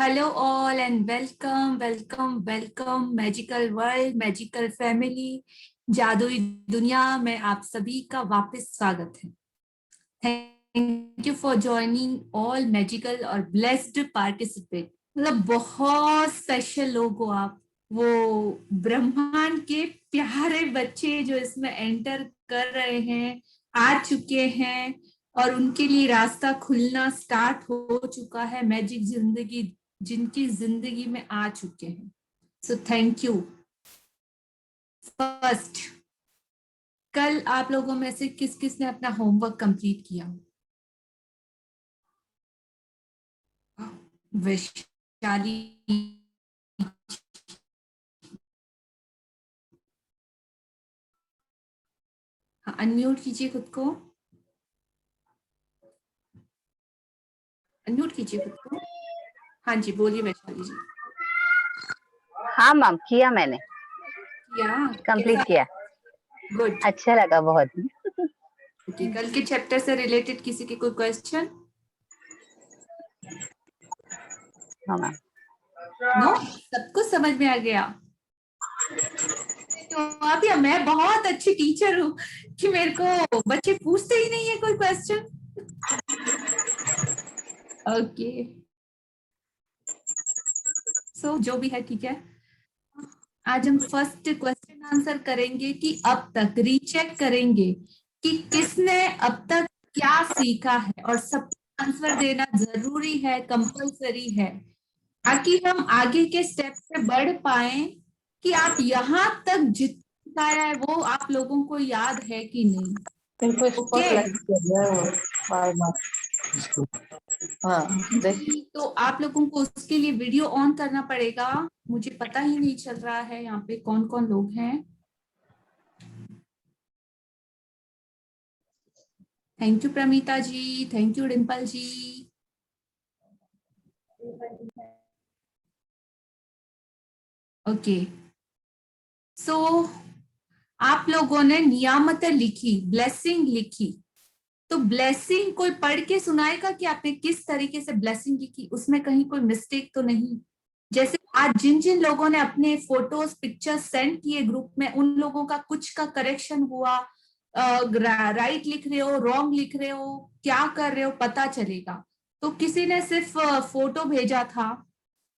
Hello all and welcome welcome welcome magical world, magical family, जादुई दुनिया में आप सभी का वापस स्वागत है। Thank you for joining all magical और ब्लेस्ड पार्टिसिपेट। मतलब बहुत स्पेशल लोग हो आप, वो ब्रह्मांड के प्यारे बच्चे जो इसमें एंटर कर रहे हैं, आ चुके हैं और उनके लिए रास्ता खुलना स्टार्ट हो चुका है। मैजिक जिंदगी जिनकी जिंदगी में आ चुके हैं, सो थैंक यू। फर्स्ट, कल आप लोगों में से किस किस ने अपना होमवर्क कंप्लीट किया? वैशाली, हाँ, अनम्यूट कीजिए खुद को, अनम्यूट कीजिए खुद को। हाँ जी, बोलिए वैशाली जी। हाँ मैम, किया मैंने, किया, कंप्लीट किया। गुड, अच्छा लगा बहुत। ओके। कल के चैप्टर से रिलेटेड किसी के कोई क्वेश्चन? हाँ मैम। नो, सबको समझ में आ गया? तो आप या मैं बहुत अच्छी टीचर हूँ कि मेरे को बच्चे पूछते ही नहीं है कोई क्वेश्चन। ओके, सो जो भी है ठीक है। आज हम फर्स्ट क्वेश्चन आंसर करेंगे कि अब तक रीचेक करेंगे कि किसने अब तक क्या सीखा है, और सबको आंसर देना जरूरी है, कंपलसरी है, ताकि हम आगे के स्टेप पे बढ़ पाए कि आप यहाँ तक जितना है वो आप लोगों को याद है कि नहीं। ओके, तो आप लोगों को उसके लिए वीडियो ऑन करना पड़ेगा। मुझे पता ही नहीं चल रहा है यहाँ पे कौन कौन लोग हैं। Thank you Pramita ji, thank you Dimple ji. Okay, so आप लोगों ने नियामतें लिखी, ब्लेसिंग लिखी, तो ब्लेसिंग कोई पढ़ के सुनाएगा कि आपने किस तरीके से ब्लेसिंग लिखी, उसमें कहीं कोई मिस्टेक तो नहीं? जैसे आज जिन जिन लोगों ने अपने फोटोज पिक्चर्स सेंड किए ग्रुप में, उन लोगों का कुछ का करेक्शन हुआ, राइट लिख रहे हो, रॉन्ग लिख रहे हो, क्या कर रहे हो पता चलेगा। तो किसी ने सिर्फ फोटो भेजा था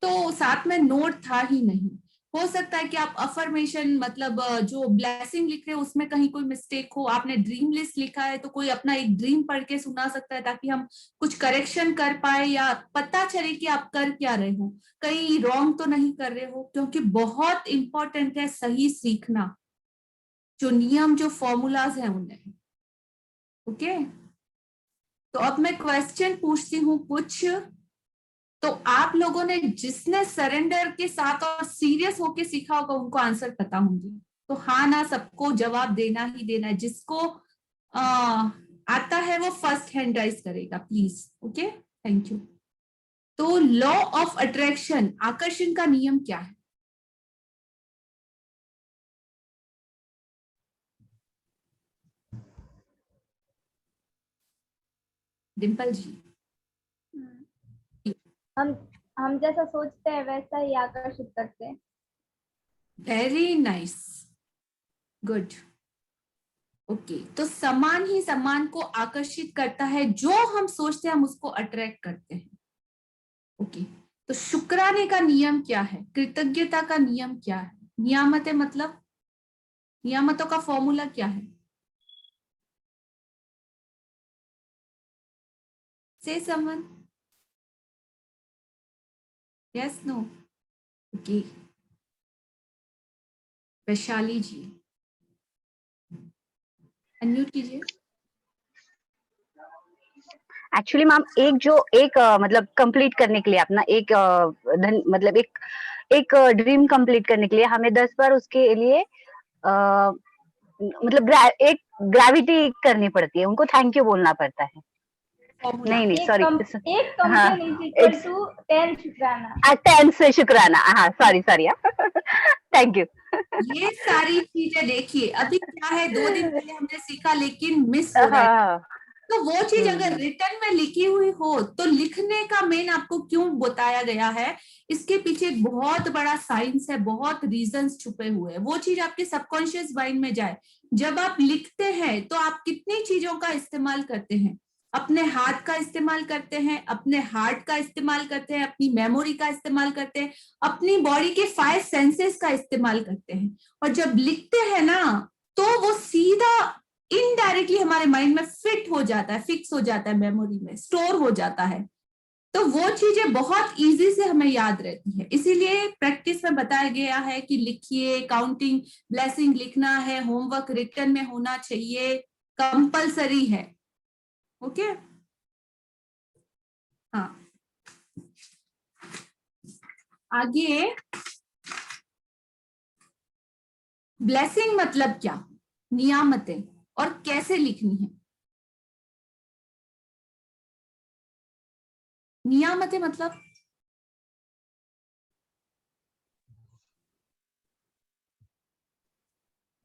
तो साथ में नोट था ही नहीं। हो सकता है कि आप अफर्मेशन मतलब जो ब्लेसिंग लिख रहे हो उसमें कहीं कोई मिस्टेक हो। आपने ड्रीम लिस्ट लिखा है तो कोई अपना एक ड्रीम पढ़ के सुना सकता है, ताकि हम कुछ करेक्शन कर पाए या पता चले कि आप कर क्या रहे हो, कहीं रॉन्ग तो नहीं कर रहे हो। क्योंकि बहुत इंपॉर्टेंट है सही सीखना, जो नियम जो फॉर्मूलाज हैं उन्हें। ओके, तो अब मैं क्वेश्चन पूछती हूँ कुछ, तो आप लोगों ने जिसने सरेंडर के साथ और सीरियस होके सीखा होगा उनको आंसर पता होंगे। तो हाँ ना, सबको जवाब देना ही देना है। जिसको आता है वो फर्स्ट हैंड राइज करेगा प्लीज। Okay, thank you. तो लॉ ऑफ अट्रैक्शन, आकर्षण का नियम क्या है? डिम्पल जी। हम हम जैसा सोचते हैं वैसा ही आकर्षित करते हैं। Very nice, good. ओके, तो समान ही समान को आकर्षित करता है, जो हम सोचते हैं हम उसको अट्रैक्ट करते हैं। ओके, तो शुक्राने का नियम क्या है? कृतज्ञता का नियम क्या है? नियामतें मतलब नियामतों का फॉर्मूला क्या है? Say someone, yes no? Okay, Vaishali ji unmute कीजिए। एक्चुअली मैम, एक मतलब कंप्लीट करने के लिए अपना एक मतलब एक ड्रीम कंप्लीट करने के लिए हमें 10 बार उसके लिए मतलब एक ग्रेविटी करनी पड़ती है, उनको थैंक यू बोलना पड़ता है। नहीं एक सॉरी, एक हाँ, कंप्लेन इज इक्वल टू 10 शुक्राना। 10 से शुक्राना। हाँ, सॉरी थैंक यू। ये सारी चीजें देखिए, अभी क्या है, 2 दिन पहले हमने सीखा लेकिन मिस हो रहा है। हाँ तो वो चीज अगर रिटर्न में लिखी हुई हो तो लिखने का मेन आपको क्यों बताया गया है, इसके पीछे एक बहुत बड़ा साइंस है, बहुत रीजंस छुपे हुए हैं। वो चीज आपके सबकॉन्शियस माइंड में जाए। जब आप लिखते हैं तो आप कितनी चीजों का इस्तेमाल करते हैं, अपने हाथ का इस्तेमाल करते हैं, अपने हार्ट का इस्तेमाल करते हैं, अपनी मेमोरी का इस्तेमाल करते हैं, अपनी बॉडी के 5 सेंसेस का इस्तेमाल करते हैं। और जब लिखते हैं ना तो वो सीधा इनडायरेक्टली हमारे माइंड में फिट हो जाता है, फिक्स हो जाता है, मेमोरी में स्टोर हो जाता है। तो वो चीजें बहुत इजी से हमें याद रहती है। इसीलिए प्रैक्टिस में बताया गया है कि लिखिए, काउंटिंग ब्लेसिंग लिखना है, होमवर्क रिटर्न में होना चाहिए, कंपलसरी है। ओके हाँ, आगे ब्लेसिंग मतलब क्या, नियामतें, और कैसे लिखनी है। नियामतें मतलब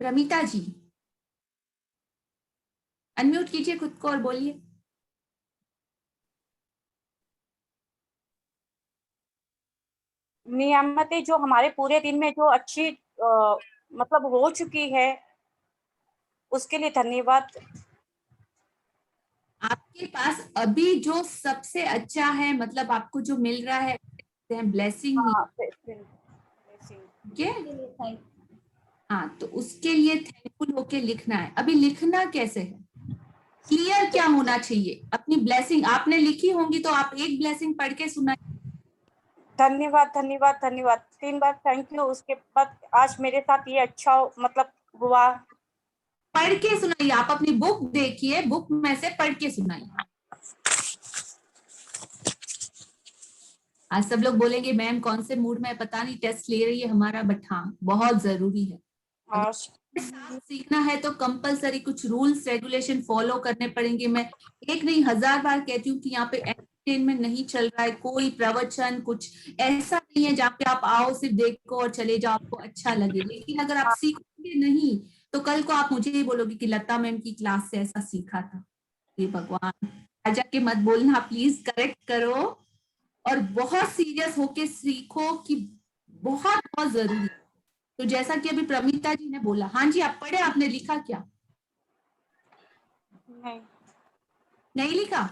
रमीता जी अनम्यूट कीजिए खुद को और बोलिए। नियामतें जो हमारे पूरे दिन में जो अच्छी मतलब हो चुकी है, उसके लिए धन्यवाद। आपके पास अभी जो सबसे अच्छा है, मतलब आपको जो मिल रहा है, ब्लेसिंग। उसके लिए थैंक हाँ, तो उसके लिए थैंकफुल होके लिखना है। अभी लिखना कैसे है, क्लियर क्या होना चाहिए अपनी ब्लेसिंग। आपने लिखी होंगी तो आप एक ब्लेसिंग पढ़ के सुना। धन्यवाद धन्यवाद धन्यवाद 3 बार थैंक यू। उसके बाद आज मेरे साथ ये अच्छा मतलब हुआ। पढ़ के सुनाइए, आप अपनी बुक देखिए, बुक में से पढ़ के सुनाइए। आज सब लोग बोलेंगे मैम कौन से मूड में पता नहीं, टेस्ट ले रही है हमारा, बट हाँ बहुत जरूरी है। अगर साथ सीखना है तो कंपलसरी कुछ रूल्स रेगुलेशन फॉलो करने पड़ेंगे। मैं एक नहीं 1000 बार कहती हूँ कि यहाँ पे एंटरटेनमेंट नहीं चल रहा है, कोई प्रवचन कुछ ऐसा नहीं है जहाँ पे आप आओ सिर्फ देखो और चले जाओ, आपको अच्छा लगे। लेकिन अगर आप सीखोगे नहीं तो कल को आप मुझे ही बोलोगे कि लता मैम की क्लास से ऐसा सीखा था। हे भगवान, राजा के मत बोलना प्लीज, करेक्ट करो और बहुत सीरियस होके सीखो कि बहुत बहुत जरूरी। तो जैसा कि अभी प्रमिता जी ने बोला, हाँ जी आप पढ़े, आपने लिखा क्या? नहीं नहीं लिखा?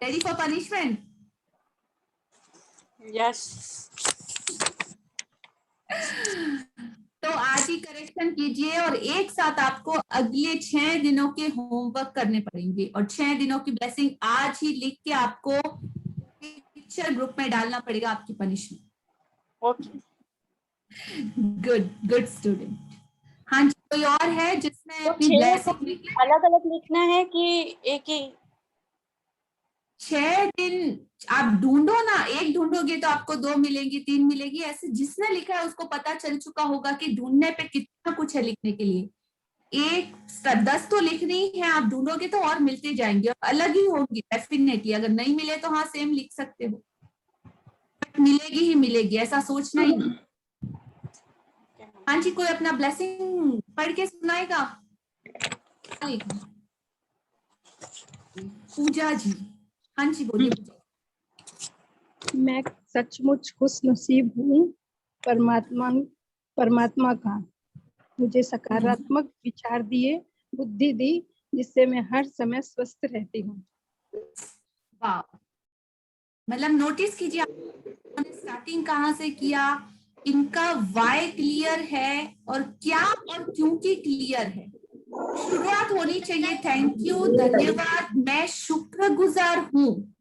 Ready for punishment? यस। तो आज ही करेक्शन कीजिए और एक साथ आपको अगले 6 दिनों के होमवर्क करने पड़ेंगे और 6 दिनों की ब्लेसिंग आज ही लिख के आपको पिक्चर ग्रुप में डालना पड़ेगा, आपकी punishment. Okay good good student. हाँ जी, कोई और है जिसने तो अपनी 6 ब्लेसिंग लिखी? अलग अलग लिखना है कि एक ही? 6 दिन आप ढूंढो ना, एक ढूंढोगे तो आपको 2 मिलेंगी, 3 मिलेगी, ऐसे जिसने लिखा है उसको पता चल चुका होगा कि ढूंढने पे कितना कुछ है लिखने के लिए। 10 तो लिखनी है, आप ढूंढोगे तो और मिलते जाएंगे और अलग ही होंगी डेफिनेटली। अगर नहीं मिले तो हाँ सेम लिख सकते हो, बट मिलेगी ही मिलेगी, ऐसा सोचना ही नहीं। हाँ जी, कोई अपना ब्लेसिंग पढ़ के सुनाएगा? पूजा जी, हाँ जी बोलिए पूजा। मैं सचमुच खुशनसीब हूँ परमात्मा का मुझे सकारात्मक विचार दिए, बुद्धि दी, जिससे मैं हर समय स्वस्थ रहती हूँ। वाह, मतलब नोटिस कीजिए आपने स्टार्टिंग कहाँ से किया, इनका वाई क्लियर है और क्या और क्यों की क्लियर है। शुरुआत होनी चाहिए थैंक यू, धन्यवाद, मैं शुक्रगुजार हूँ,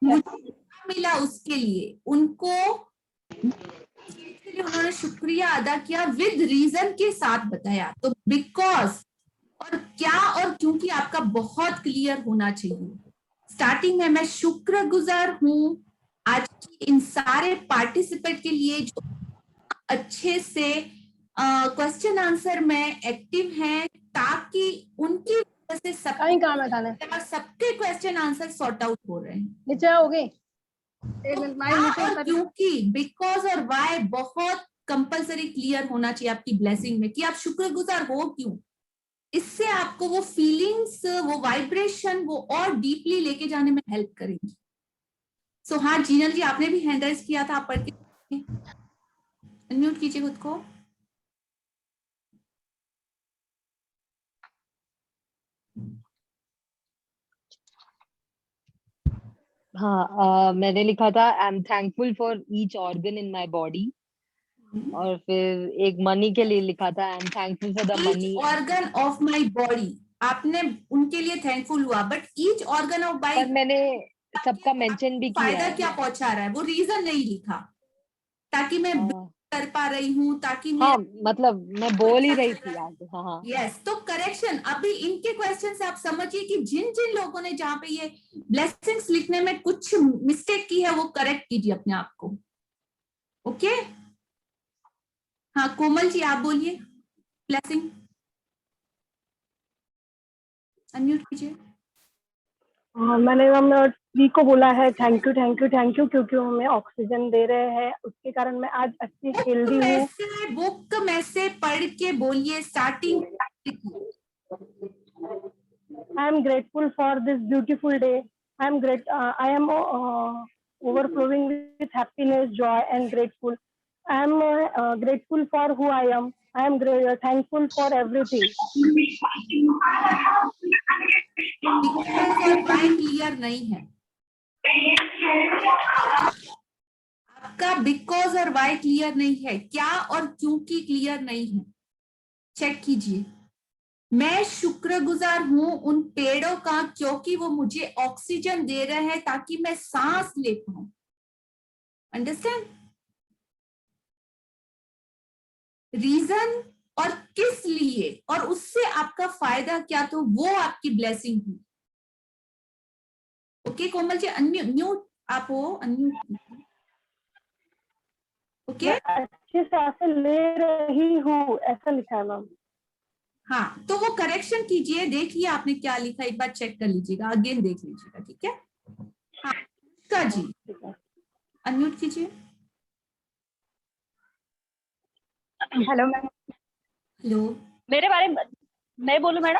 मुझे मिला उसके लिए, उनको के लिए उन्होंने शुक्रिया अदा किया, विद रीजन के साथ बताया। तो बिकॉज और क्या और क्योंकि आपका बहुत क्लियर होना चाहिए। स्टार्टिंग में मैं शुक्रगुजार हूँ आज की इन सारे पार्टिसिपेंट के लिए जो अच्छे से क्वेश्चन आंसर में एक्टिव हैं, ताकि उनकी वजह से सबके क्वेश्चन आंसर सॉर्ट आउट हो रहे हैं। नीचे आओगे? और क्योंकि बिकॉज और वाई बहुत कंपलसरी क्लियर होना चाहिए आपकी ब्लेसिंग में कि आप शुक्रगुजार हो क्यों। इससे आपको वो फीलिंग्स, वो वाइब्रेशन वो और डीपली लेके जाने में हेल्प करेंगी। सो हाँ जीनल जी, आपने भी हैंड राइज किया था, आप पढ़ के अनम्यूट कीजिए खुद को। हाँ, मैंने लिखा था I am thankful for each organ in my body, और फिर एक मनी के लिए लिखा था I am thankful for the money. Each organ of my body, आपने उनके लिए थैंकफुल हुआ, बट ईच ऑर्गन ऑफ पर मैंने सबका मेंशन भी किया फायदा है। क्या पहुंचा रहा है, वो रीजन नहीं लिखा, ताकि मैं कर पा रही हूँ, ताकि हाँ, मैं मतलब मैं बोल ही रही थी आगे। हाँ हाँ। यस। तो करेक्शन अभी इनके क्वेश्चन से आप समझिए कि जिन जिन लोगों ने जहां पे ये ब्लेसिंग्स लिखने में कुछ मिस्टेक की है वो करेक्ट कीजिए अपने आप को। ओके हाँ कोमल जी आप बोलिए, ब्लेसिंग अनम्यूट कीजिए। मैंने मैम ट्री को बोला है thank you thank you thank you, क्योंकि वो हमें ऑक्सीजन दे रहे हैं, उसके कारण मैं आज अच्छी हेल्दी हूँ। बुक में से पढ़ के बोलिए starting. I am grateful for this beautiful day, I am overflowing with happiness, joy and grateful. I am grateful for who I am. I am thankful for everything. Clear नहीं है आपका, because और Y clear नहीं है, क्या और क्योंकि clear नहीं है, चेक कीजिए। मैं शुक्रगुजार हूं उन पेड़ों का क्योंकि वो मुझे ऑक्सीजन दे रहे हैं ताकि मैं सांस ले पाऊं। अंडरस्टैंड? रीजन और किस लिए और उससे आपका फायदा क्या, तो वो आपकी ब्लेसिंग हुई। ओके कोमल जी अनम्यूट आप हो, अनम्यूट। ओके अच्छे से ऐसे ले रही हूँ ऐसा लिखा है मैम। हाँ तो वो करेक्शन कीजिए, देखिए आपने क्या लिखा, एक बार चेक कर लीजिएगा, अगेन देख लीजिएगा, ठीक है। हाँ अनुष्का जी अनम्यूट कीजिए। Hello ma'am. हेलो मेरे बारे में मैं बोलूं मैडम?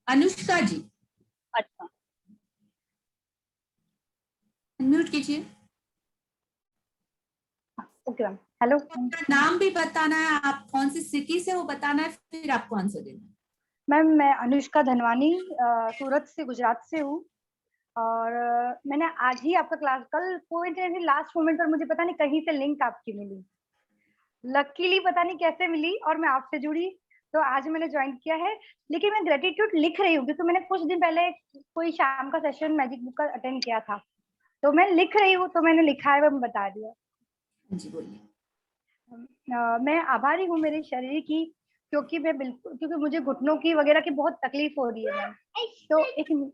अनुष्का जी अच्छा अनम्यूट कीजिए। Okay ma'am. हेलो अपना नाम भी बताना है, आप कौन सी सिटी से हो बताना है, फिर आपको आंसर देना है। मैम, मैं अनुष्का धनवानी सूरत से, गुजरात से हूँ। और मैंने आज ही आपका क्लास, कल कोइंसिडेंटली लास्ट मोमेंट पर मुझे पता नहीं कहीं से लिंक आपकी मिली, लकीली पता नहीं कैसे मिली, और मैं आपसे जुड़ी तो आज मैंने ज्वाइन किया है। लेकिन मैं ग्रेटिट्यूड लिख रही हूँ क्योंकि मैंने कुछ दिन पहले कोई शाम का सेशन मैजिक बुक का अटेंड किया था, तो मैं लिख रही हूँ, तो मैंने लिखा है, मैं बता दिया। जी बोलिए। मैं आभारी हूँ मेरे शरीर की, क्योंकि मुझे घुटनों की वगैरह की बहुत तकलीफ हो रही है मैम।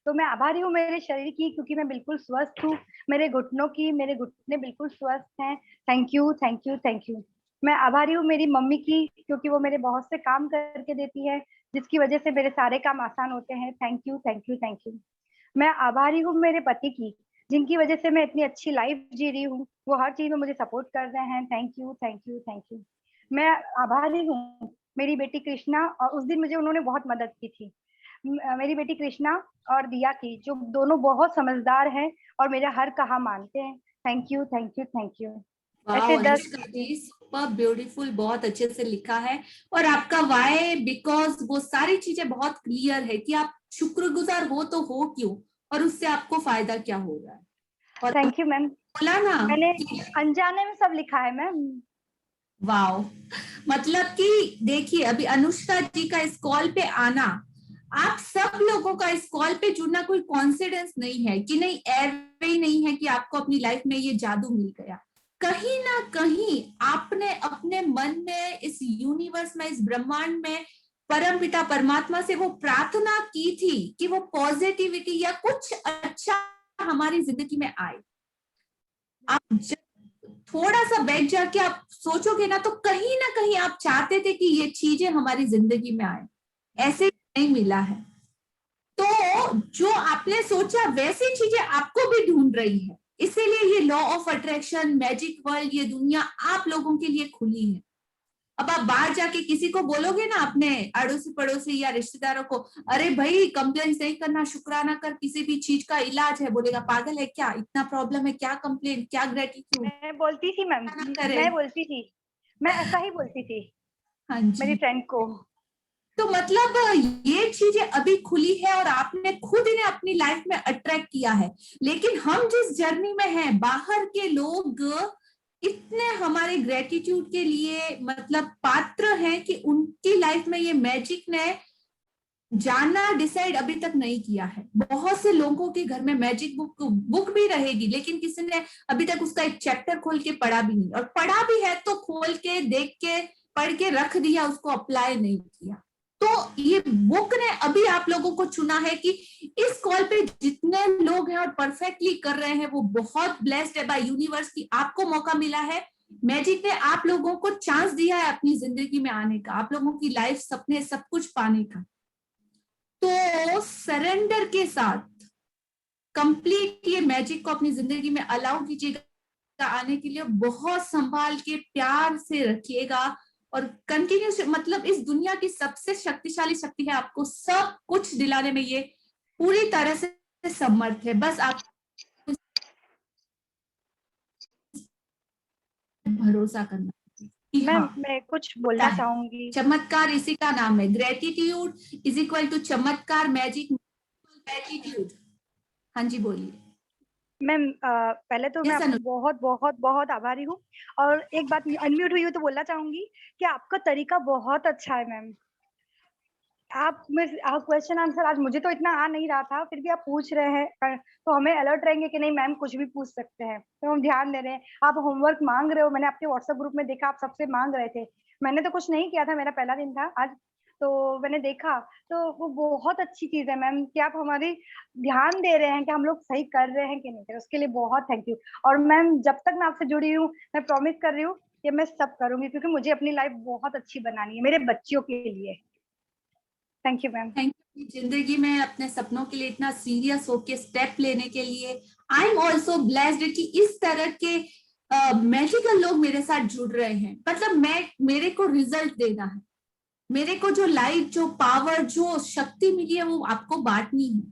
तो मैं आभारी हूँ मेरे शरीर की क्योंकि मैं बिल्कुल स्वस्थ हूँ। मेरे घुटने बिल्कुल स्वस्थ हैं। Thank you thank you thank you. मैं आभारी हूँ मेरी मम्मी की क्योंकि वो मेरे बहुत से काम करके देती है, जिसकी वजह से मेरे सारे काम आसान होते हैं। Thank you thank you thank you. मैं आभारी हूँ मेरे पति की, जिनकी वजह से मैं इतनी अच्छी लाइफ जी रही हूँ। वो हर चीज में मुझे सपोर्ट कर रहे हैं। Thank you thank you thank you. मैं आभारी हूँ मेरी बेटी कृष्णा, और उस दिन मुझे उन्होंने बहुत मदद की थी। मेरी बेटी कृष्णा और दिया की, जो दोनों बहुत समझदार हैं और मेरा हर कहा मानते हैं। Thank you thank you thank you. ऐसे 10 सुपर ब्यूटीफुल, बहुत अच्छे से लिखा है। और आपका वाई बिकॉज वो सारी चीजें बहुत क्लियर है कि आप शुक्रगुजार हो तो हो क्यों, और उससे आपको फायदा क्या हो रहा है। और थैंक यू मैम। बोला ना मैंने अनजाने में सब लिखा है मैम। वाओ, मतलब कि देखिए अभी अनुष्का जी का इस कॉल पे आना, आप सब लोगों का इस कॉल पे जुड़ना कोई कॉन्सिडेंस नहीं है कि नहीं, एवे ही नहीं है कि आपको अपनी लाइफ में ये जादू मिल गया। कहीं ना कहीं आपने अपने मन में, इस यूनिवर्स में, इस ब्रह्मांड में परम पिता परमात्मा से वो प्रार्थना की थी कि वो पॉजिटिविटी या कुछ अच्छा हमारी जिंदगी में आए। आप थोड़ा सा बैठ जाके आप सोचोगे ना, तो कहीं ना कहीं आप चाहते थे कि ये चीजें हमारी जिंदगी में आए, ऐसे नहीं मिला है। तो जो आपने सोचा वैसी चीजें आपको भी ढूंढ रही है, इसीलिए ये law of attraction, magic world, ये दुनिया आप लोगों के लिए खुली है। अब आप बाहर जाके किसी को बोलोगे ना, अपने अड़ोसी पड़ोसी या रिश्तेदारों को, अरे भाई कंप्लेन नहीं करना, शुक्राना कर, किसी भी चीज का इलाज है, बोलेगा पागल है क्या, इतना प्रॉब्लम है क्या, कंप्लेन क्या, ग्रेटिट्यूड। मैं बोलती थी मैम, मैं बोलती थी, मैं ऐसा ही बोलती थी हाँ मेरी जी। फ्रेंड को। तो मतलब ये चीजें अभी खुली है और आपने खुद इन्हें अपनी लाइफ में अट्रैक्ट किया है। लेकिन हम जिस जर्नी में हैं, बाहर के लोग इतने हमारे ग्रेटिट्यूड के लिए मतलब पात्र हैं कि उनकी लाइफ में ये मैजिक ने जाना डिसाइड अभी तक नहीं किया है। बहुत से लोगों के घर में मैजिक बुक भी रहेगी, लेकिन किसी ने अभी तक उसका एक चैप्टर खोल के पढ़ा भी नहीं, और पढ़ा भी है तो खोल के देख के पढ़ के रख दिया, उसको अप्लाई नहीं किया। तो ये बुक ने अभी आप लोगों को चुना है कि इस कॉल पे जितने लोग हैं और परफेक्टली कर रहे हैं, वो बहुत ब्लेस्ड है बाय यूनिवर्स की आपको मौका मिला है। मैजिक ने आप लोगों को चांस दिया है अपनी जिंदगी में आने का, आप लोगों की लाइफ, सपने, सब कुछ पाने का। तो सरेंडर के साथ कंप्लीट ये मैजिक को अपनी जिंदगी में अलाउ कीजिएगा आने के लिए। बहुत संभाल के प्यार से रखिएगा और कंटिन्यूस, मतलब इस दुनिया की सबसे शक्तिशाली शक्ति है आपको सब कुछ दिलाने में, ये पूरी तरह से समर्थ है। बस आप भरोसा करना। मैम मैं कुछ बोलना चाहूंगी। चमत्कार इसी का नाम है। ग्रेटिट्यूड इज इक्वल टू चमत्कार, मैजिक ग्रेटिट्यूड। हाँ जी बोलिए मैम पहले तो मैं आपकी बहुत बहुत बहुत आभारी हूँ, और एक बात अनम्यूट हुई हूँ तो बोलना चाहूंगी कि आपका तरीका बहुत अच्छा है मैम। आप क्वेश्चन आंसर आज मुझे तो इतना आ नहीं रहा था, फिर भी आप पूछ रहे हैं तो हमें अलर्ट रहेंगे कि नहीं मैम कुछ भी पूछ सकते हैं, तो हम ध्यान दे रहे हैं। आप होमवर्क मांग रहे हो, मैंने आपके व्हाट्सएप ग्रुप में देखा आप सबसे मांग रहे थे। मैंने तो कुछ नहीं किया था, मेरा पहला दिन था आज, तो मैंने देखा, तो वो बहुत अच्छी चीज है मैम कि आप हमारी ध्यान दे रहे हैं कि हम लोग सही कर रहे हैं कि नहीं कर रहे, उसके लिए बहुत थैंक यू। और मैम जब तक मैं आपसे जुड़ी हूँ, मैं प्रॉमिस कर रही हूँ कि मैं सब करूंगी, क्योंकि मुझे अपनी लाइफ बहुत अच्छी बनानी है मेरे बच्चों के लिए। Thank you ma'am. Thank you. जिंदगी में अपने सपनों के लिए इतना सीरियस होके स्टेप लेने के लिए। आई एम ऑल्सो ब्लेस्ड कि इस तरह के मैजिकल लोग मेरे साथ जुड़ रहे हैं। मतलब मेरे को रिजल्ट देना है, मेरे को जो लाइट, जो पावर, जो शक्ति मिली है वो आपको बांटनी है।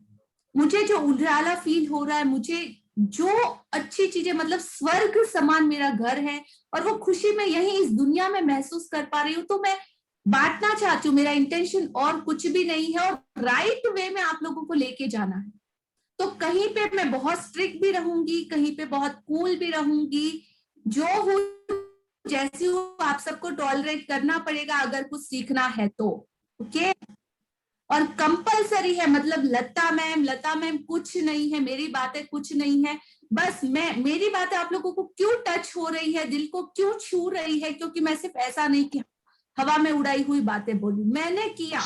मुझे जो उजाला फील हो रहा है, मुझे जो अच्छी चीजें, मतलब स्वर्ग समान मेरा घर है, और वो खुशी मैं यही इस दुनिया में महसूस कर पा रही हूँ, तो मैं बांटना चाहती हूँ। मेरा इंटेंशन और कुछ भी नहीं है, और राइट वे में आप लोगों को लेके जाना है। तो कहीं पे मैं बहुत स्ट्रिक्ट भी रहूंगी, कहीं पे बहुत कूल भी रहूंगी, जो हूँ जैसी हूँ आप सबको टॉलरेट करना पड़ेगा अगर कुछ सीखना है तो। ओके, और कंपलसरी है, मतलब लता मैम कुछ नहीं है, मेरी बातें कुछ नहीं है, बस मेरी बातें आप लोगों को क्यों टच हो रही है, दिल को क्यों छू रही है, क्योंकि मैं सिर्फ ऐसा नहीं किया हवा में उड़ाई हुई बातें बोली, मैंने किया,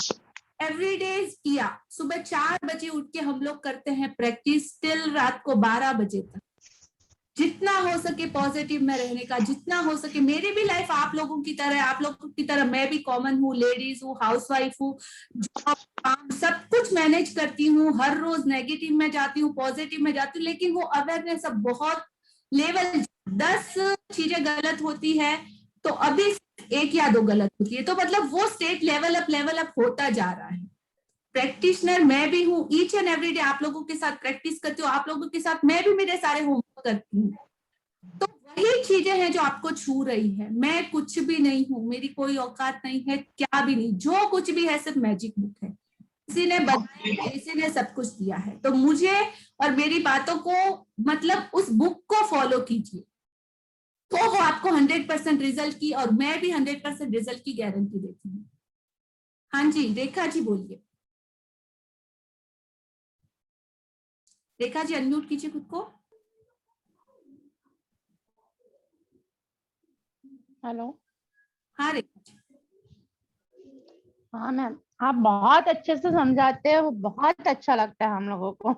एवरीडे किया। सुबह 4 बजे उठ के हम लोग करते हैं प्रैक्टिस टिल रात को 12 बजे तक। जितना हो सके पॉजिटिव में रहने का, जितना हो सके। मेरी भी लाइफ आप लोगों की तरह, आप लोगों की तरह मैं भी कॉमन हूँ, लेडीज हूँ, हाउसवाइफ हूँ, जॉब काम सब कुछ मैनेज करती हूँ। हर रोज नेगेटिव में जाती हूँ, पॉजिटिव में जाती हूँ, लेकिन वो अवेयरनेस अब बहुत लेवल 10 चीजें गलत होती है तो अभी 1 या 2 गलत होती है, तो मतलब वो स्टेट लेवल अप होता जा रहा है। प्रैक्टिशनर मैं भी हूँ, ईच एंड एवरी डे आप लोगों के साथ प्रैक्टिस करती हूँ, आप लोगों के साथ मैं भी मेरे सारे होमवर्क करती हूँ। तो वही चीजें हैं जो आपको छू रही है। मैं कुछ भी नहीं हूँ, मेरी कोई औकात नहीं है, क्या भी नहीं, जो कुछ भी है सिर्फ मैजिक बुक है। किसी ने बताया, किसी ने सब कुछ दिया है, तो मुझे और मेरी बातों को, मतलब उस बुक को फॉलो कीजिए, तो वो आपको 100% रिजल्ट की, और मैं भी 100% रिजल्ट की गारंटी देती हूँ। हाँ जी रेखा जी बोलिए। रेखा जी अनम्यूट कीजिए खुद को। हेलो। हाँ रेखा जी। हाँ मैम, आप बहुत अच्छे से समझाते हैं, वो बहुत अच्छा लगता है हम लोगों को।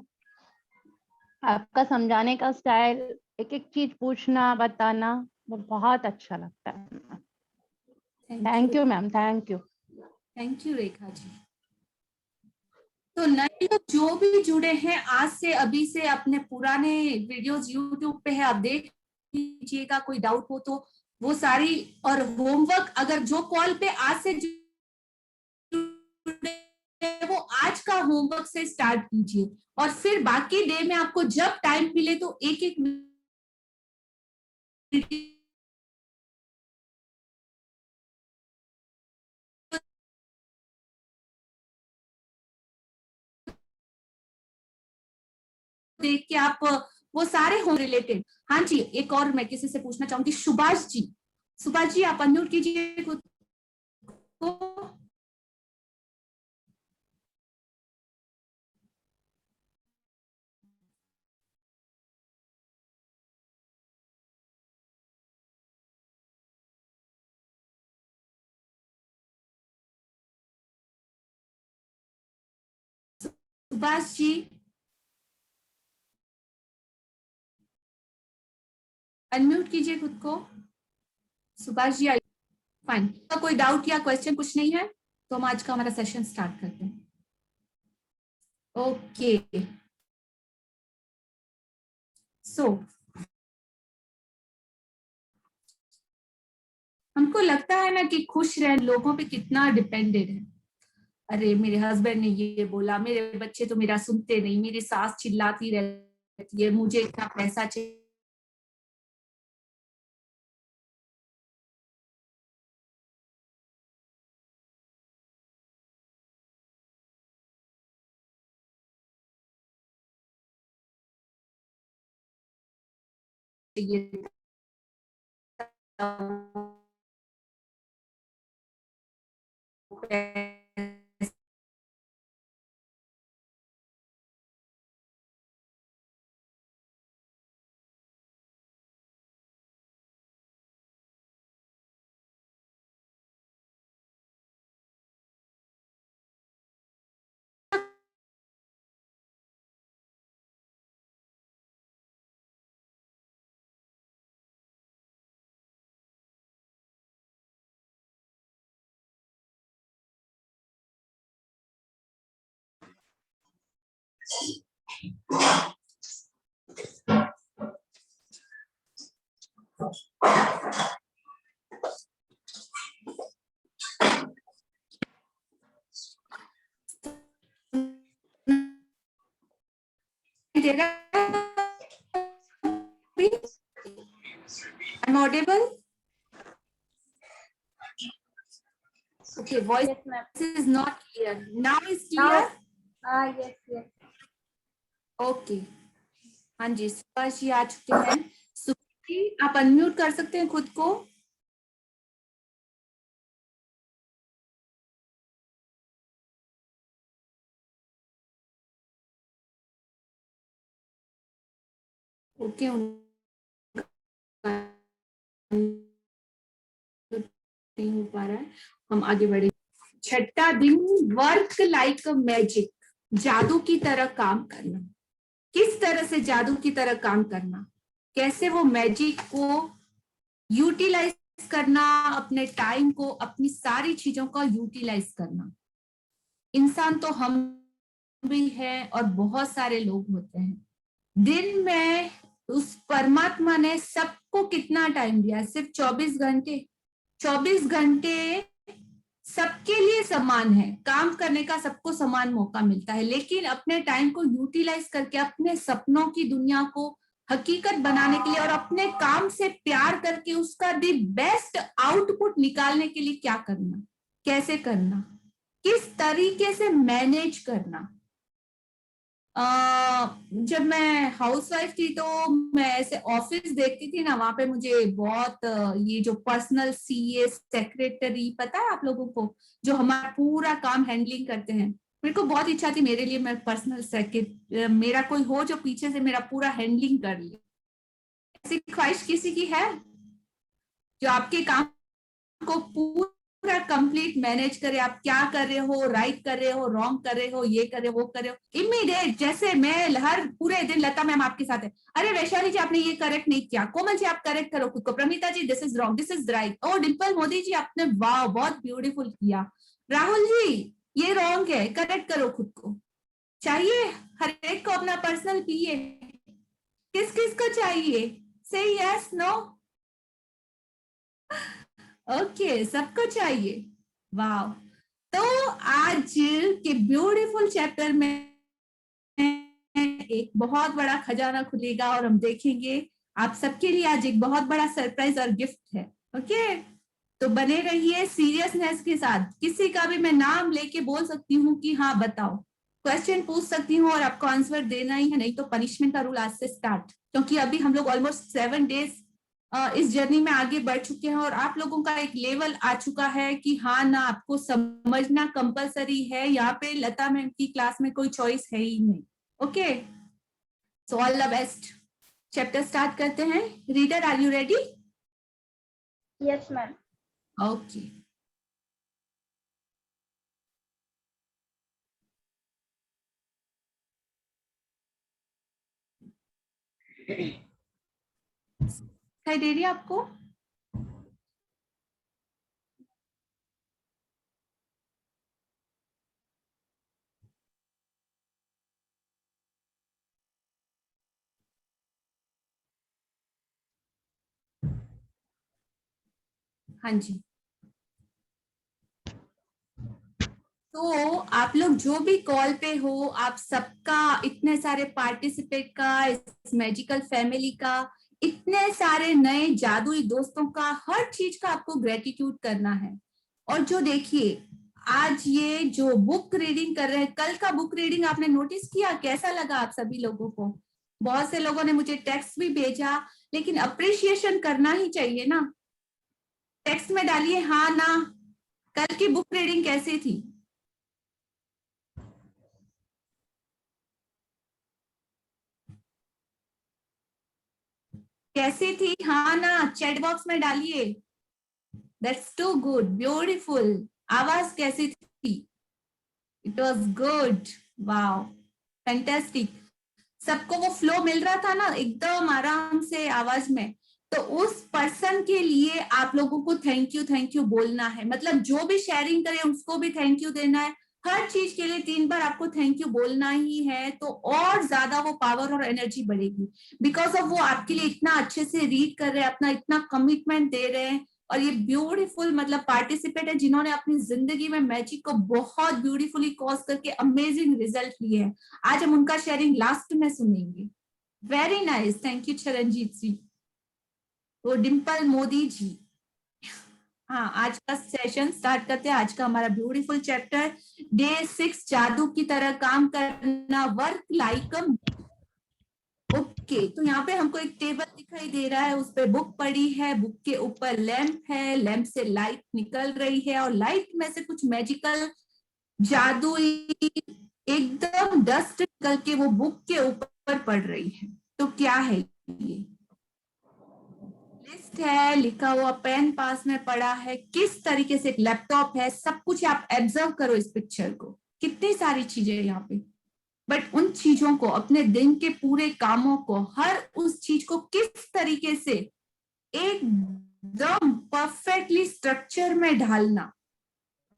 आपका समझाने का स्टाइल, एक एक चीज पूछना बताना, वो बहुत अच्छा लगता है। Thank you ma'am, thank you. Thank you Rekha ji. तो नए लोग जो भी जुड़े हैं आज से, अभी से अपने पुराने वीडियोस यूट्यूब पे है, आप देख लीजिएगा। कोई डाउट हो तो वो सारी, और होमवर्क अगर जो कॉल पे आज से वो आज का होमवर्क से स्टार्ट कीजिए, और फिर बाकी डे में आपको जब टाइम मिले तो एक एक देख के आप वो सारे होम रिलेटेड। हाँ जी, एक और मैं किसी से पूछना चाहूंगी, सुभाष जी। सुभाष जी आप अनम्यूट कीजिए खुद को। सुभाष जी अनम्यूट कीजिए खुद को। सुभाष जी फाइन। तो कोई डाउट या क्वेश्चन कुछ नहीं है तो हम आज का हमारा सेशन स्टार्ट करते हैं। ओके सो हमको लगता है ना कि खुश रह लोगों पे कितना डिपेंडेड है। अरे मेरे हस्बैंड ने ये बोला, मेरे बच्चे तो मेरा सुनते नहीं, मेरी सास चिल्लाती रहती है, मुझे इतना पैसा चाहिए। I'm audible? Okay, voice Yes, ma'am. is not clear. Now is clear? Yes, yes. Okay हाँ जी, सुभाष जी आ चुके हैं। सुभाष जी आप अनम्यूट कर सकते हैं खुद को। ओके नहीं हो पा रहा है, हम आगे बढ़े। छठा दिन, वर्क लाइक मैजिक, जादू की तरह काम करना। किस तरह से जादू की तरह काम करना, कैसे वो मैजिक को यूटिलाइज करना, अपने टाइम को, अपनी सारी चीजों का यूटिलाइज करना। इंसान तो हम भी हैं और बहुत सारे लोग होते हैं। दिन में उस परमात्मा ने सबको कितना टाइम दिया, सिर्फ 24 घंटे। 24 घंटे सबके लिए समान है, काम करने का सबको समान मौका मिलता है, लेकिन अपने टाइम को यूटिलाइज करके अपने सपनों की दुनिया को हकीकत बनाने के लिए और अपने काम से प्यार करके उसका दी बेस्ट आउटपुट निकालने के लिए क्या करना, कैसे करना, किस तरीके से मैनेज करना। जब मैं हाउसवाइफ थी तो मैं ऐसे ऑफिस देखती थी ना, वहां पे मुझे बहुत ये जो पर्सनल सीए सेक्रेटरी पता है आप लोगों को, जो हमारा पूरा काम हैंडलिंग करते हैं, मेरे को बहुत इच्छा थी मेरे लिए मैं पर्सनल सेक्रेटरी मेरा कोई हो जो पीछे से मेरा पूरा हैंडलिंग कर ले। ऐसी ख्वाहिश किसी की है जो आपके काम को पूरा कंप्लीट मैनेज करे, आप क्या कर रहे हो, राइट कर रहे हो, रॉन्ग कर रहे हो, ये कर रहे हो, वो कर रहे हो, इमीडिएट। जैसे मैं हर पूरे दिन लता मैम आपके साथ है, अरे वैशाली जी आपने ये करेक्ट नहीं किया, कोमल जी आप करेक्ट करो खुद को, Pramita ji this is wrong, this is right, oh Dimple Modi ji आपने वाह बहुत ब्यूटीफुल किया, राहुल जी ये रॉन्ग है, करेक्ट करो खुद को। चाहिए हर एक को अपना पर्सनल पीए? किस किस को चाहिए? से यस नो? ओके, सबको चाहिए। वाह। तो आज के ब्यूटीफुल चैप्टर में एक बहुत बड़ा खजाना खुलेगा और हम देखेंगे। आप सबके लिए आज एक बहुत बड़ा सरप्राइज और गिफ्ट है। ओके, तो बने रहिए सीरियसनेस के साथ। किसी का भी मैं नाम लेके बोल सकती हूँ कि हाँ बताओ, क्वेश्चन पूछ सकती हूँ और आपको आंसर देना ही है, नहीं तो पनिशमेंट का रूल आज से स्टार्ट। क्योंकि अभी हम लोग ऑलमोस्ट 7 डेज इस जर्नी में आगे बढ़ चुके हैं और आप लोगों का एक लेवल आ चुका है कि हाँ ना, आपको समझना कंपलसरी है। यहाँ पे लता मैम की क्लास में कोई चॉइस है ही नहीं। Okay, so all the best. Chapter start करते हैं। Reader, are you ready? Yes ma'am. Okay, दिखाई दे रही है आपको? हाँ जी। तो आप लोग जो भी कॉल पे हो, आप सबका, इतने सारे पार्टिसिपेट का, इस मैजिकल फैमिली का, इतने सारे नए जादुई दोस्तों का, हर चीज का आपको ग्रेटिट्यूड करना है। और जो देखिए, आज ये जो बुक रीडिंग कर रहे हैं, कल का बुक रीडिंग आपने नोटिस किया? कैसा लगा आप सभी लोगों को? बहुत से लोगों ने मुझे टेक्स्ट भी भेजा, लेकिन अप्रिशिएशन करना ही चाहिए ना। टेक्स्ट में डालिए हाँ ना, कल की बुक रीडिंग कैसी थी? कैसी थी? हाँ ना, चैट बॉक्स में डालिए। That's too good, beautiful. आवाज कैसी थी? It was good, wow, fantastic. सबको वो फ्लो मिल रहा था ना, एकदम आराम से आवाज में। तो उस पर्सन के लिए आप लोगों को थैंक यू बोलना है। मतलब जो भी शेयरिंग करे उसको भी थैंक यू देना है। हर चीज के लिए 3 बार आपको थैंक यू बोलना ही है, तो और ज्यादा वो पावर और एनर्जी बढ़ेगी। बिकॉज ऑफ वो आपके लिए इतना अच्छे से रीड कर रहे हैं, अपना इतना कमिटमेंट दे रहे हैं। और ये ब्यूटीफुल मतलब पार्टिसिपेट है जिन्होंने अपनी जिंदगी में मैजिक को बहुत ब्यूटीफुली कॉज करके अमेजिंग रिजल्ट लिए हैं। आज हम उनका शेयरिंग लास्ट में सुनेंगे। Very nice, thank you Charanjit ji. वो डिम्पल मोदी जी। हाँ, आज का सेशन स्टार्ट करते हैं। आज का हमारा ब्यूटीफुल चैप्टर डे 6, जादू की तरह काम करना, वर्क लाइक अ। ओके, तो यहाँ पे हमको एक टेबल दिखाई दे रहा है, उस पे बुक पड़ी है, बुक के ऊपर लैंप है, लैंप से लाइट निकल रही है और लाइट में से कुछ मैजिकल जादुई एकदम डस्ट निकल के वो बुक के ऊपर पड़ रही है। तो क्या है ये? लिस्ट है, लिखा हुआ पेन पास में पड़ा है, किस तरीके से एक लैपटॉप है, सब कुछ आप ऑब्जर्व करो इस पिक्चर को। कितनी सारी चीजें यहाँ पे, बट उन चीजों को, अपने दिन के पूरे कामों को, हर उस चीज को किस तरीके से एकदम परफेक्टली स्ट्रक्चर में ढालना,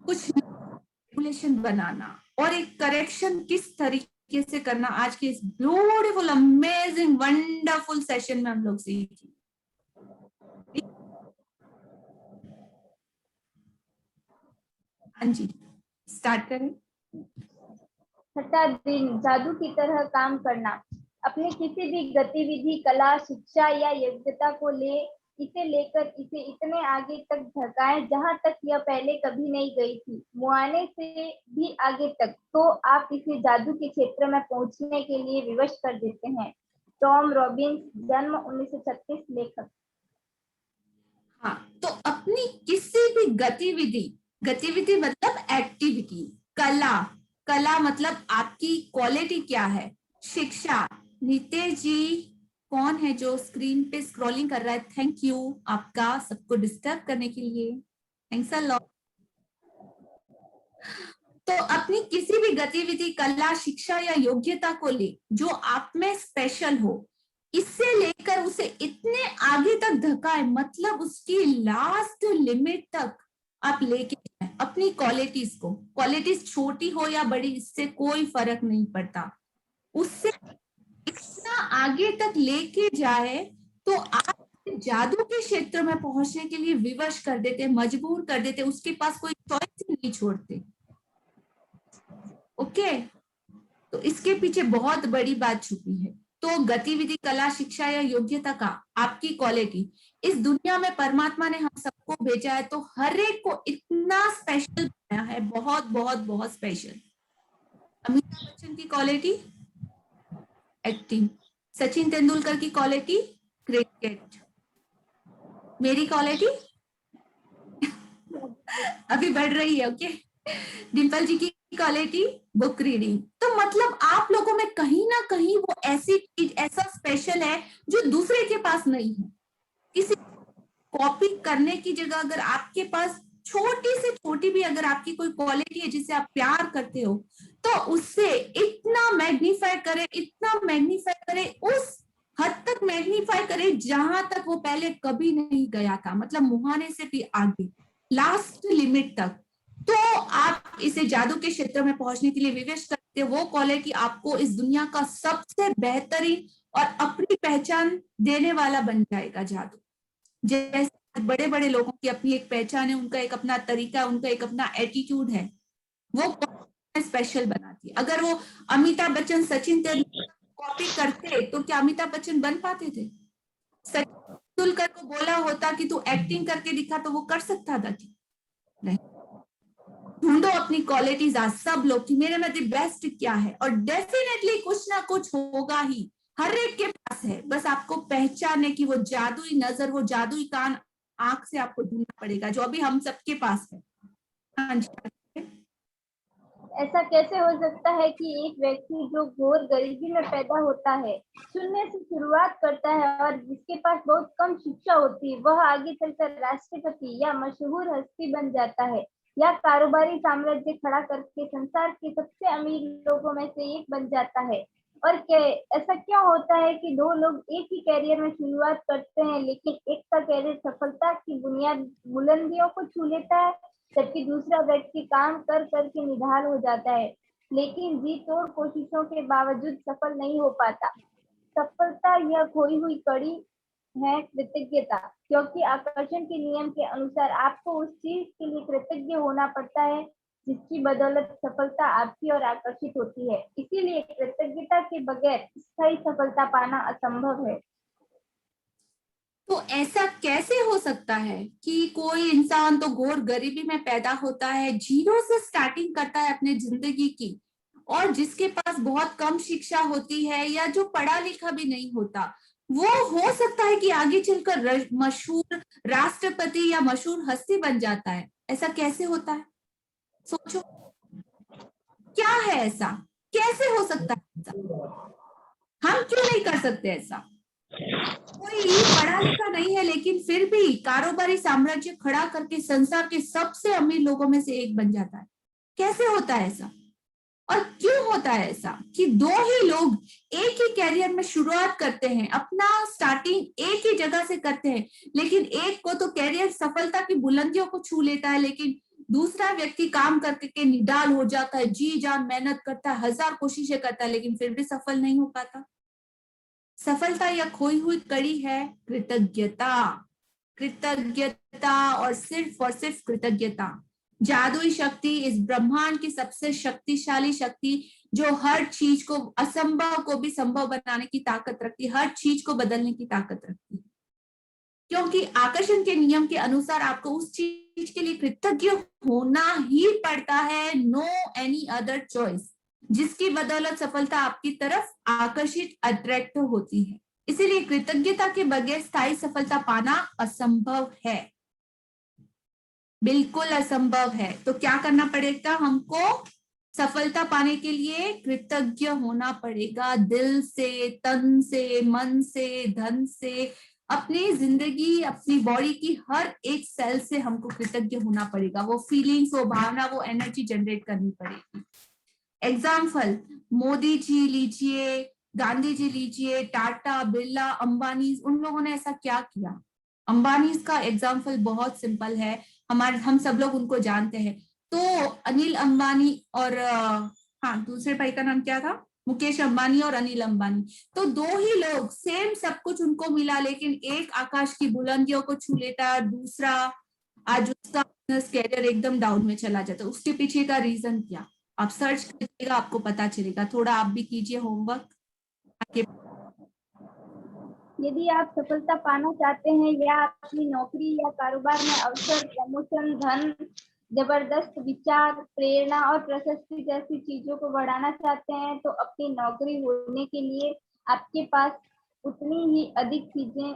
कुछ रेगुलेशन बनाना और एक करेक्शन किस तरीके से करना, आज के इस ब्यूटीफुल अमेजिंग वंडरफुल सेशन में हम लोग सीखेंगे। हाँ जी, स्टार्ट करें। छठा दिन, जादू की तरह काम करना। अपनी किसी भी गतिविधि, कला, शिक्षा या योग्यता को इसे लेकर इसे इतने आगे तक धकाएं जहां तक यह पहले कभी नहीं गई थी, मुआने से भी आगे तक, तो आप इसे जादू के क्षेत्र में पहुंचने के लिए विवश कर देते हैं। टॉम रॉबिन्स, जन्म 1936, लेखक। हाँ, तो अपनी किसी भी गतिविधि मतलब एक्टिविटी, कला मतलब आपकी क्वालिटी क्या है, शिक्षा, नितेश जी कौन है जो स्क्रीन पे स्क्रॉलिंग कर रहा है? थैंक यू आपका, सबको डिस्टर्ब करने के लिए, थैंक्स अ लॉट। तो अपनी किसी भी गतिविधि, कला, शिक्षा या योग्यता को ले जो आप में स्पेशल हो, इससे लेकर उसे इतने आगे तक धकाए, मतलब उसकी लास्ट लिमिट तक आप लेके जाए अपनी क्वालिटीज को। क्वालिटीज छोटी हो या बड़ी, इससे कोई फर्क नहीं पड़ता, उससे इतना आगे तक लेके जाए तो आप जादू के क्षेत्र में पहुंचने के लिए विवश कर देते, मजबूर कर देते, उसके पास कोई चॉइस नहीं छोड़ते। ओके, तो इसके पीछे बहुत बड़ी बात छुपी है। तो गतिविधि, कला, शिक्षा या योग्यता का आपकी क्वालिटी, इस दुनिया में परमात्मा ने हम सबको भेजा है, तो हर एक को इतना स्पेशल बनाया है, बहुत बहुत बहुत स्पेशल। अमिताभ बच्चन की क्वालिटी एक्टिंग, सचिन तेंदुलकर की क्वालिटी क्रिकेट, मेरी क्वालिटी अभी बढ़ रही है। ओके, डिम्पल जी की क्वालिटी बुक रीडिंग। तो मतलब आप लोगों में कहीं ना कहीं वो ऐसी चीज, ऐसा स्पेशल है जो दूसरे के पास नहीं है। किसी कॉपी करने की जगह अगर आपके पास छोटी से छोटी भी अगर आपकी कोई क्वालिटी है जिसे आप प्यार करते हो, तो उससे इतना मैग्नीफाई करे, इतना मैग्नीफाई करे, उस हद तक मैग्नीफाई करे जहां तक वो पहले कभी नहीं गया था, मतलब मुहाने से भी आगे, लास्ट लिमिट तक। तो आप इसे जादू के क्षेत्र में पहुंचने के लिए विवेश करते, वो क्वालिटी आपको इस दुनिया का सबसे बेहतरीन और अपनी पहचान देने वाला बन जाएगा जादू। जैसे बड़े बड़े लोगों की अपनी एक पहचान है, उनका एक अपना तरीका, उनका एक अपना एटीट्यूड है, वो स्पेशल बनाती है। अगर वो अमिताभ बच्चन, सचिन तेंदुलकर कॉपी करते तो क्या अमिताभ बच्चन बन पाते थे? सचिन तेंदुलकर को बोला होता कि तू एक्टिंग करके दिखा, तो वो कर सकता था कि नहीं? ढूंढो अपनी क्वालिटीज आज सब लोग कि मेरे में द बेस्ट क्या है, और डेफिनेटली कुछ ना कुछ होगा ही, हर एक के पास है, बस आपको पहचानने की वो जादुई नजर, वो जादुई कान, आंख से आपको ढूंढना पड़ेगा, जो अभी हम सबके पास है। हाँ जी। ऐसा कैसे हो सकता है कि एक व्यक्ति जो घोर गरीबी में पैदा होता है, शून्य से शुरुआत करता है और जिसके पास बहुत कम शिक्षा होती है, वह आगे चलकर राष्ट्रपति या मशहूर हस्ती बन जाता है, या कारोबारी साम्राज्य खड़ा करके संसार के सबसे अमीर लोगों में से एक बन जाता है? और ऐसा क्यों होता है कि दो लोग एक ही कैरियर में शुरुआत करते हैं, लेकिन एक का कैरियर सफलता की बुलंदियों को छू लेता है, जबकि दूसरा व्यक्ति काम कर करके निढाल हो जाता है, लेकिन जी तोड़ कोशिशों के बावजूद सफल नहीं हो पाता? सफलता यह खोई हुई कड़ी है कृतज्ञता, क्योंकि आकर्षण के नियम के अनुसार आपको उस चीज के लिए कृतज्ञ होना पड़ता है जिसकी बदौलत सफलता आपकी ओर आकर्षित होती है। इसीलिए कृतज्ञता के बगैर स्थायी सफलता पाना असंभव है। तो ऐसा कैसे हो सकता है कि कोई इंसान तो घोर गरीबी में पैदा होता है, जीरो से स्टार्टिंग करता है अपने जिंदगी की, और जिसके पास बहुत कम शिक्षा होती है या जो पढ़ा लिखा भी नहीं होता, वो हो सकता है कि आगे चलकर मशहूर राष्ट्रपति या मशहूर हस्ती बन जाता है? ऐसा कैसे होता है? सोचो, क्या है ऐसा, कैसे हो सकता है ऐसा? हम क्यों नहीं कर सकते ऐसा? कोई पढ़ा लिखा नहीं है लेकिन फिर भी कारोबारी साम्राज्य खड़ा करके संसार के सबसे अमीर लोगों में से एक बन जाता है। कैसे होता है ऐसा? और क्यों होता है ऐसा कि दो ही लोग एक ही कैरियर में शुरुआत करते हैं, अपना स्टार्टिंग एक ही जगह से करते हैं, लेकिन एक को तो कैरियर सफलता की बुलंदियों को छू लेता है, लेकिन दूसरा व्यक्ति काम करके निडाल हो जाता है, जी जान मेहनत करता है, 1000 कोशिशें करता है, लेकिन फिर भी सफल नहीं हो पाता। सफलता या खोई हुई कड़ी है कृतज्ञता। कृतज्ञता और सिर्फ कृतज्ञता। जादुई शक्ति इस ब्रह्मांड की सबसे शक्तिशाली शक्ति, जो हर चीज को, असंभव को भी संभव बनाने की ताकत रखती है, हर चीज को बदलने की ताकत रखती है, क्योंकि आकर्षण के नियम के अनुसार आपको उस चीज के लिए कृतज्ञ होना ही पड़ता है, नो एनी अदर चॉइस, जिसकी बदौलत सफलता आपकी तरफ आकर्षित, अट्रैक्ट होती है। इसीलिए कृतज्ञता के बगैर स्थायी सफलता पाना असंभव है, बिल्कुल असंभव है। तो क्या करना पड़ेगा हमको? सफलता पाने के लिए कृतज्ञ होना पड़ेगा, दिल से, तन से, मन से, धन से, अपनी जिंदगी, अपनी बॉडी की हर एक सेल से हमको कृतज्ञ होना पड़ेगा। वो फीलिंग्स, वो भावना, वो एनर्जी जनरेट करनी पड़ेगी। एग्जाम्पल, मोदी जी लीजिए, गांधी जी लीजिए, टाटा, बिरला, अंबानी, उन लोगों ने ऐसा क्या किया? अंबानी का एग्जाम्पल बहुत सिंपल है, हम सब लोग उनको जानते हैं। तो अनिल अंबानी और हाँ, दूसरे भाई का नाम क्या था? मुकेश अंबानी और अनिल अंबानी, तो दो ही लोग, सेम सब कुछ उनको मिला, लेकिन एक आकाश की बुलंदियों को छू लेता है, दूसरा आज उसका बिजनेस कैरियर एकदम डाउन में चला जाता है। उसके पीछे का रीजन क्या, आप सर्च करिएगा, आपको पता चलेगा। थोड़ा आप भी कीजिए होमवर्क। यदि आप सफलता पाना चाहते हैं या अपनी नौकरी या कारोबार में अवसर, प्रमोशन, धन, जबरदस्त विचार, प्रेरणा और प्रशस्ति जैसी चीजों को बढ़ाना चाहते हैं, तो अपनी नौकरी होने के लिए आपके पास उतनी ही अधिक चीजें,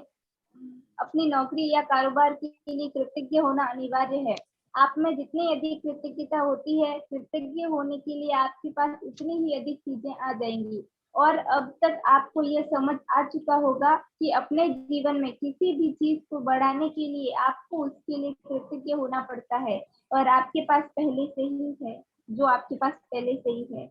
अपनी नौकरी या कारोबार के लिए कृतज्ञ होना अनिवार्य है। आप में जितनी अधिक कृतज्ञता होती है, कृतज्ञ होने के लिए आपके पास उतनी ही अधिक चीजें आ जाएंगी। और अब तक आपको यह समझ आ चुका होगा कि अपने जीवन में किसी भी चीज को बढ़ाने के लिए आपको उसके लिए कृतज्ञ होना पड़ता है, और आपके पास पहले से ही है, जो आपके पास पहले से ही है।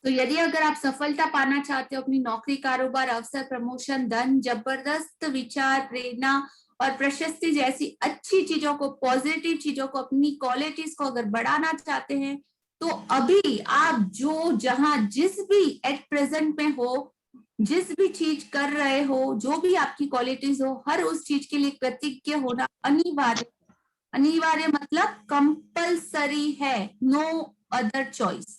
तो यदि अगर आप सफलता पाना चाहते हो, अपनी नौकरी, कारोबार, अवसर, प्रमोशन, धन, जबरदस्त विचार, प्रेरणा और प्रशस्ति जैसी अच्छी चीजों को, पॉजिटिव चीजों को, अपनी क्वालिटीज को अगर बढ़ाना चाहते हैं, तो अभी आप जो, जहां, जिस भी एट प्रेजेंट में हो, जिस भी चीज कर रहे हो, जो भी आपकी क्वालिटीज हो, हर उस चीज के लिए कृतज्ञ होना अनिवार्य। अनिवार्य मतलब कंपलसरी है, नो अदर चॉइस।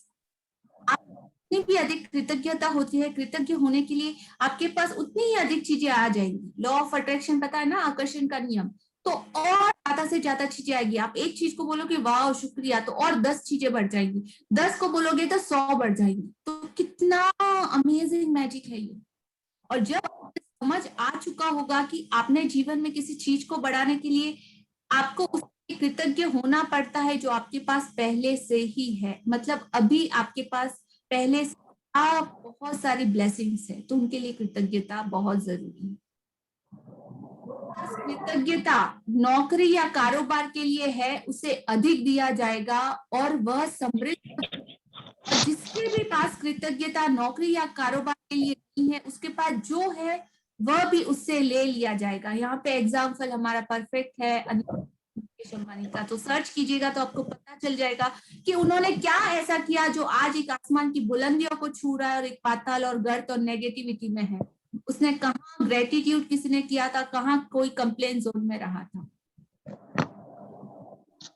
जितनी भी अधिक कृतज्ञता होती है, कृतज्ञ होने के लिए आपके पास उतनी ही अधिक चीजें आ जाएंगी। लॉ ऑफ अट्रैक्शन पता है ना, आकर्षण का नियम, तो और ज्यादा से ज्यादा चीजें आएगी। आप एक चीज को बोलोगे वाह शुक्रिया, तो और 10 चीजें बढ़ जाएंगी, 10 को बोलोगे तो 100 बढ़ जाएंगी। तो कितना अमेजिंग मैजिक है ये। और जब समझ आ चुका होगा कि आपने जीवन में किसी चीज को बढ़ाने के लिए आपको उसके कृतज्ञ होना पड़ता है, जो आपके पास पहले से ही है, मतलब अभी आपके पास पहले से बहुत सारी ब्लेसिंग्स है, तो उनके लिए कृतज्ञता बहुत जरूरी है। कृतज्ञता नौकरी या कारोबार के लिए है, उसे अधिक दिया जाएगा और वह समृद्ध। और जिसके भी पास कृतज्ञता नौकरी या कारोबार के लिए नहीं है, उसके पास जो है वह भी उससे ले लिया जाएगा। यहाँ पे एग्जाम्पल हमारा परफेक्ट है मुकेश अंबानी का, तो सर्च कीजिएगा तो आपको पता चल जाएगा कि उन्होंने क्या ऐसा किया जो आज एक आसमान की बुलंदियों को छू रहा है और एक पाताल और गर्त और नेगेटिविटी में है। उसने कहाँ ग्रेटिट्यूड किसी ने किया था, कहाँ कोई कंप्लेन जोन में रहा था।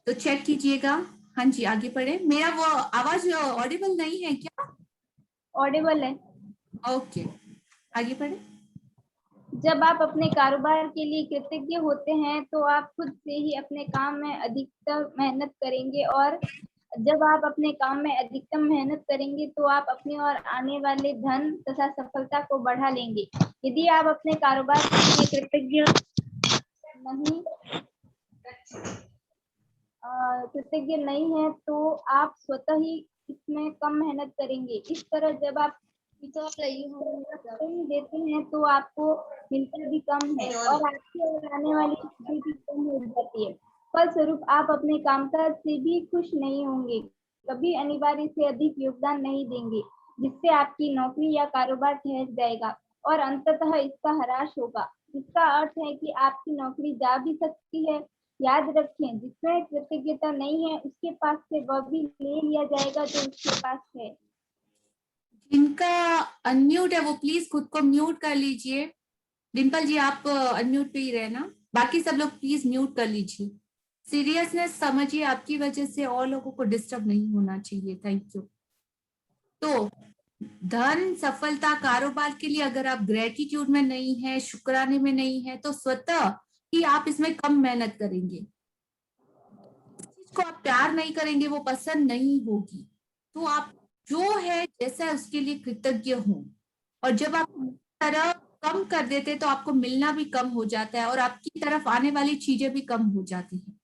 तो चेक कीजिएगा। हाँ जी, आगे बढ़े। मेरा वो आवाज ऑडिबल नहीं है क्या? ऑडिबल है। ओके, आगे बढ़े। जब आप अपने कारोबार के लिए कृतज्ञ होते हैं, तो आप खुद से ही अपने काम में अधिकतम मेहनत करेंगे, और जब आप अपने काम में अधिकतम मेहनत करेंगे, तो आप अपनी ओर आने वाले धन तथा सफलता को बढ़ा लेंगे। यदि आप अपने कारोबार के लिए कृतज्ञ नहीं है, तो आप स्वतः ही इसमें कम मेहनत करेंगे। इस तरह जब आप देते हैं, तो आपको मिलता भी कम है और आपकी ओर आने वाली चीजें भी कम हो जाती है। फलस्वरूप आप अपने कामकाज से भी खुश नहीं होंगे, कभी अनिवार्य से अधिक योगदान नहीं देंगे, जिससे आपकी नौकरी या कारोबार ठहर जाएगा और अंततः इसका ह्रास होगा। इसका अर्थ है कि आपकी नौकरी जा भी सकती है। याद रखें, जिसमें कृतज्ञता नहीं है, उसके पास से वह भी ले लिया जाएगा जो उसके पास है। जिनका अनम्यूट है वो प्लीज खुद को म्यूट कर लीजिए। डिम्पल जी आप अनम्यूट पे ही रहना, बाकी सब लोग प्लीज म्यूट कर लीजिए। सीरियसनेस समझिए, आपकी वजह से और लोगों को डिस्टर्ब नहीं होना चाहिए। Thank you. तो धन, सफलता, कारोबार के लिए अगर आप ग्रेटिट्यूड में नहीं है, शुक्राने में नहीं है, तो स्वतः ही आप इसमें कम मेहनत करेंगे। जिस चीज को आप प्यार नहीं करेंगे वो पसंद नहीं होगी। तो आप जो है जैसा उसके लिए कृतज्ञ हो, और जब आप तरह कम कर देते तो आपको मिलना भी कम हो जाता है और आपकी तरफ आने वाली चीजें भी कम हो जाती हैं।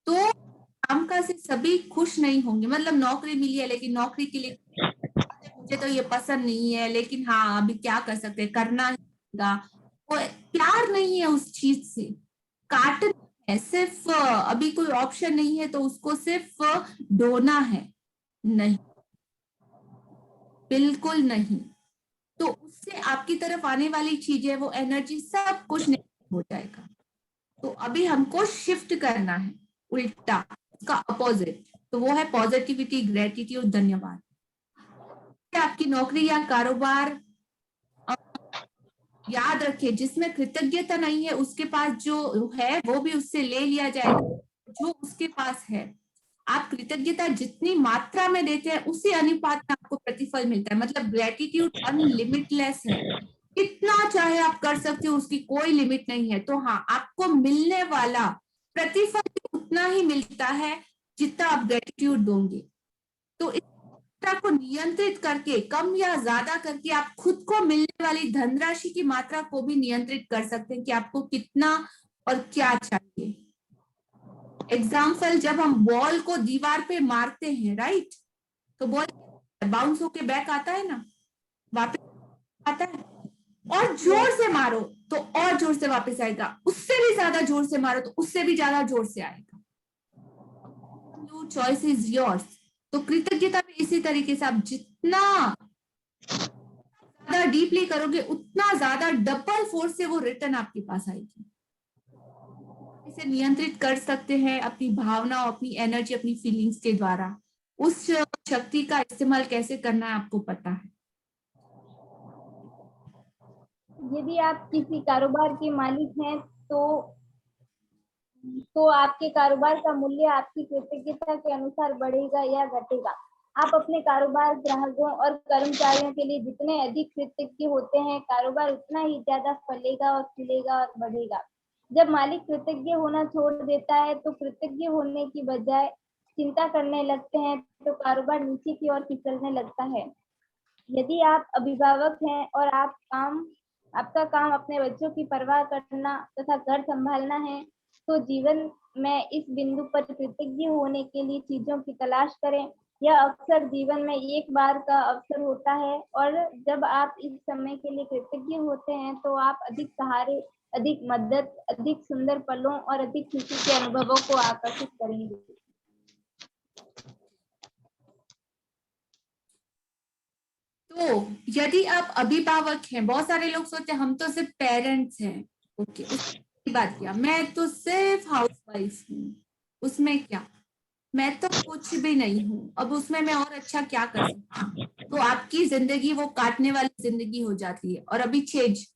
तो कामकाज से सभी खुश नहीं होंगे। मतलब नौकरी मिली है लेकिन नौकरी के लिए मुझे तो ये पसंद नहीं है, लेकिन हाँ अभी क्या कर सकते हैं, करना होगा। वो प्यार नहीं है उस चीज से, काटना है सिर्फ, अभी कोई ऑप्शन नहीं है तो उसको सिर्फ ढोना है, नहीं, बिल्कुल नहीं। तो उससे आपकी तरफ आने वाली चीजें, वो एनर्जी सब कुछ नहीं हो जाएगा। तो अभी हमको शिफ्ट करना है उल्टा, उसका अपोजिट, तो वो है पॉजिटिविटी, ग्रेटिट्यूड। धन्यवाद। आपकी नौकरी या कारोबार, याद रखिए जिसमें कृतज्ञता नहीं है उसके पास जो है वो भी उससे ले लिया जाएगा जो उसके पास है। आप कृतज्ञता जितनी मात्रा में देते हैं उसी अनुपात में आपको प्रतिफल मिलता है। मतलब ग्रेटिट्यूड अनलिमिटलेस है, कितना चाहे आप कर सकते हो, उसकी कोई लिमिट नहीं है। तो हाँ, आपको मिलने वाला प्रतिफल उतना ही मिलता है जितना आप ग्रेटिट्यूड दोगे। तो इस मात्रा को नियंत्रित करके, कम या ज्यादा करके, आप खुद को मिलने वाली धनराशि की मात्रा को भी नियंत्रित कर सकते हैं कि आपको कितना और क्या चाहिए। एग्जाम्पल, जब हम बॉल को दीवार पे मारते हैं, राइट, तो बॉल बाउंस होके बैक आता है ना, वापस आता है। और जोर से मारो तो और जोर से वापस आएगा, उससे भी ज्यादा जोर से मारो तो उससे भी ज्यादा जोर से आएगा। Choice is yours. तो कृतज्ञता भी इसी तरीके से, आप जितना ज्यादा डीपली करोगे उतना ज्यादा डबल फोर्स से वो रिटर्न आपके पास आएगी। इसे नियंत्रित कर सकते हैं अपनी भावनाओं, अपनी एनर्जी, अपनी फीलिंग्स के द्वारा। उस शक्ति का इस्तेमाल कैसे करना है आपको पता है। यदि आप किसी कारोबार के मालिक हैं तो आपके कारोबार का मूल्य आपकी कृतज्ञता के अनुसार बढ़ेगा या घटेगा। आप अपने कारोबार, ग्राहकों और कर्मचारियों के लिए जितने अधिक कृतज्ञ होते हैं, कारोबार उतना ही ज्यादा फलेगा और खिलेगा और बढ़ेगा। जब मालिक कृतज्ञ होना छोड़ देता है तो कृतज्ञ होने की बजाय चिंता करने लगते हैं, तो कारोबार नीचे की ओर फिसलने लगता है। यदि आप अभिभावक हैं और आपका काम अपने बच्चों की परवाह करना तथा घर संभालना है, तो जीवन में इस बिंदु पर कृतज्ञ होने के लिए चीजों की तलाश करें। यह अक्सर जीवन में एक बार का अवसर होता है, और जब आप इस समय के लिए कृतज्ञ होते हैं तो आप अधिक सहारे, अधिक मदद, अधिक सुंदर पलों और अधिक खुशी के अनुभवों को आकर्षित करेंगे। तो यदि आप अभिभावक हैं, बहुत सारे लोग सोचते हैं हम तो सिर्फ पेरेंट्स हैं, ओके, उसकी बात किया, मैं तो सिर्फ हाउसवाइफ हूँ, उसमें क्या, मैं तो कुछ भी नहीं हूँ, अब उसमें मैं और अच्छा क्या कर सकती हूँ। तो आपकी जिंदगी वो काटने वाली जिंदगी हो जाती है। और अभी छेज,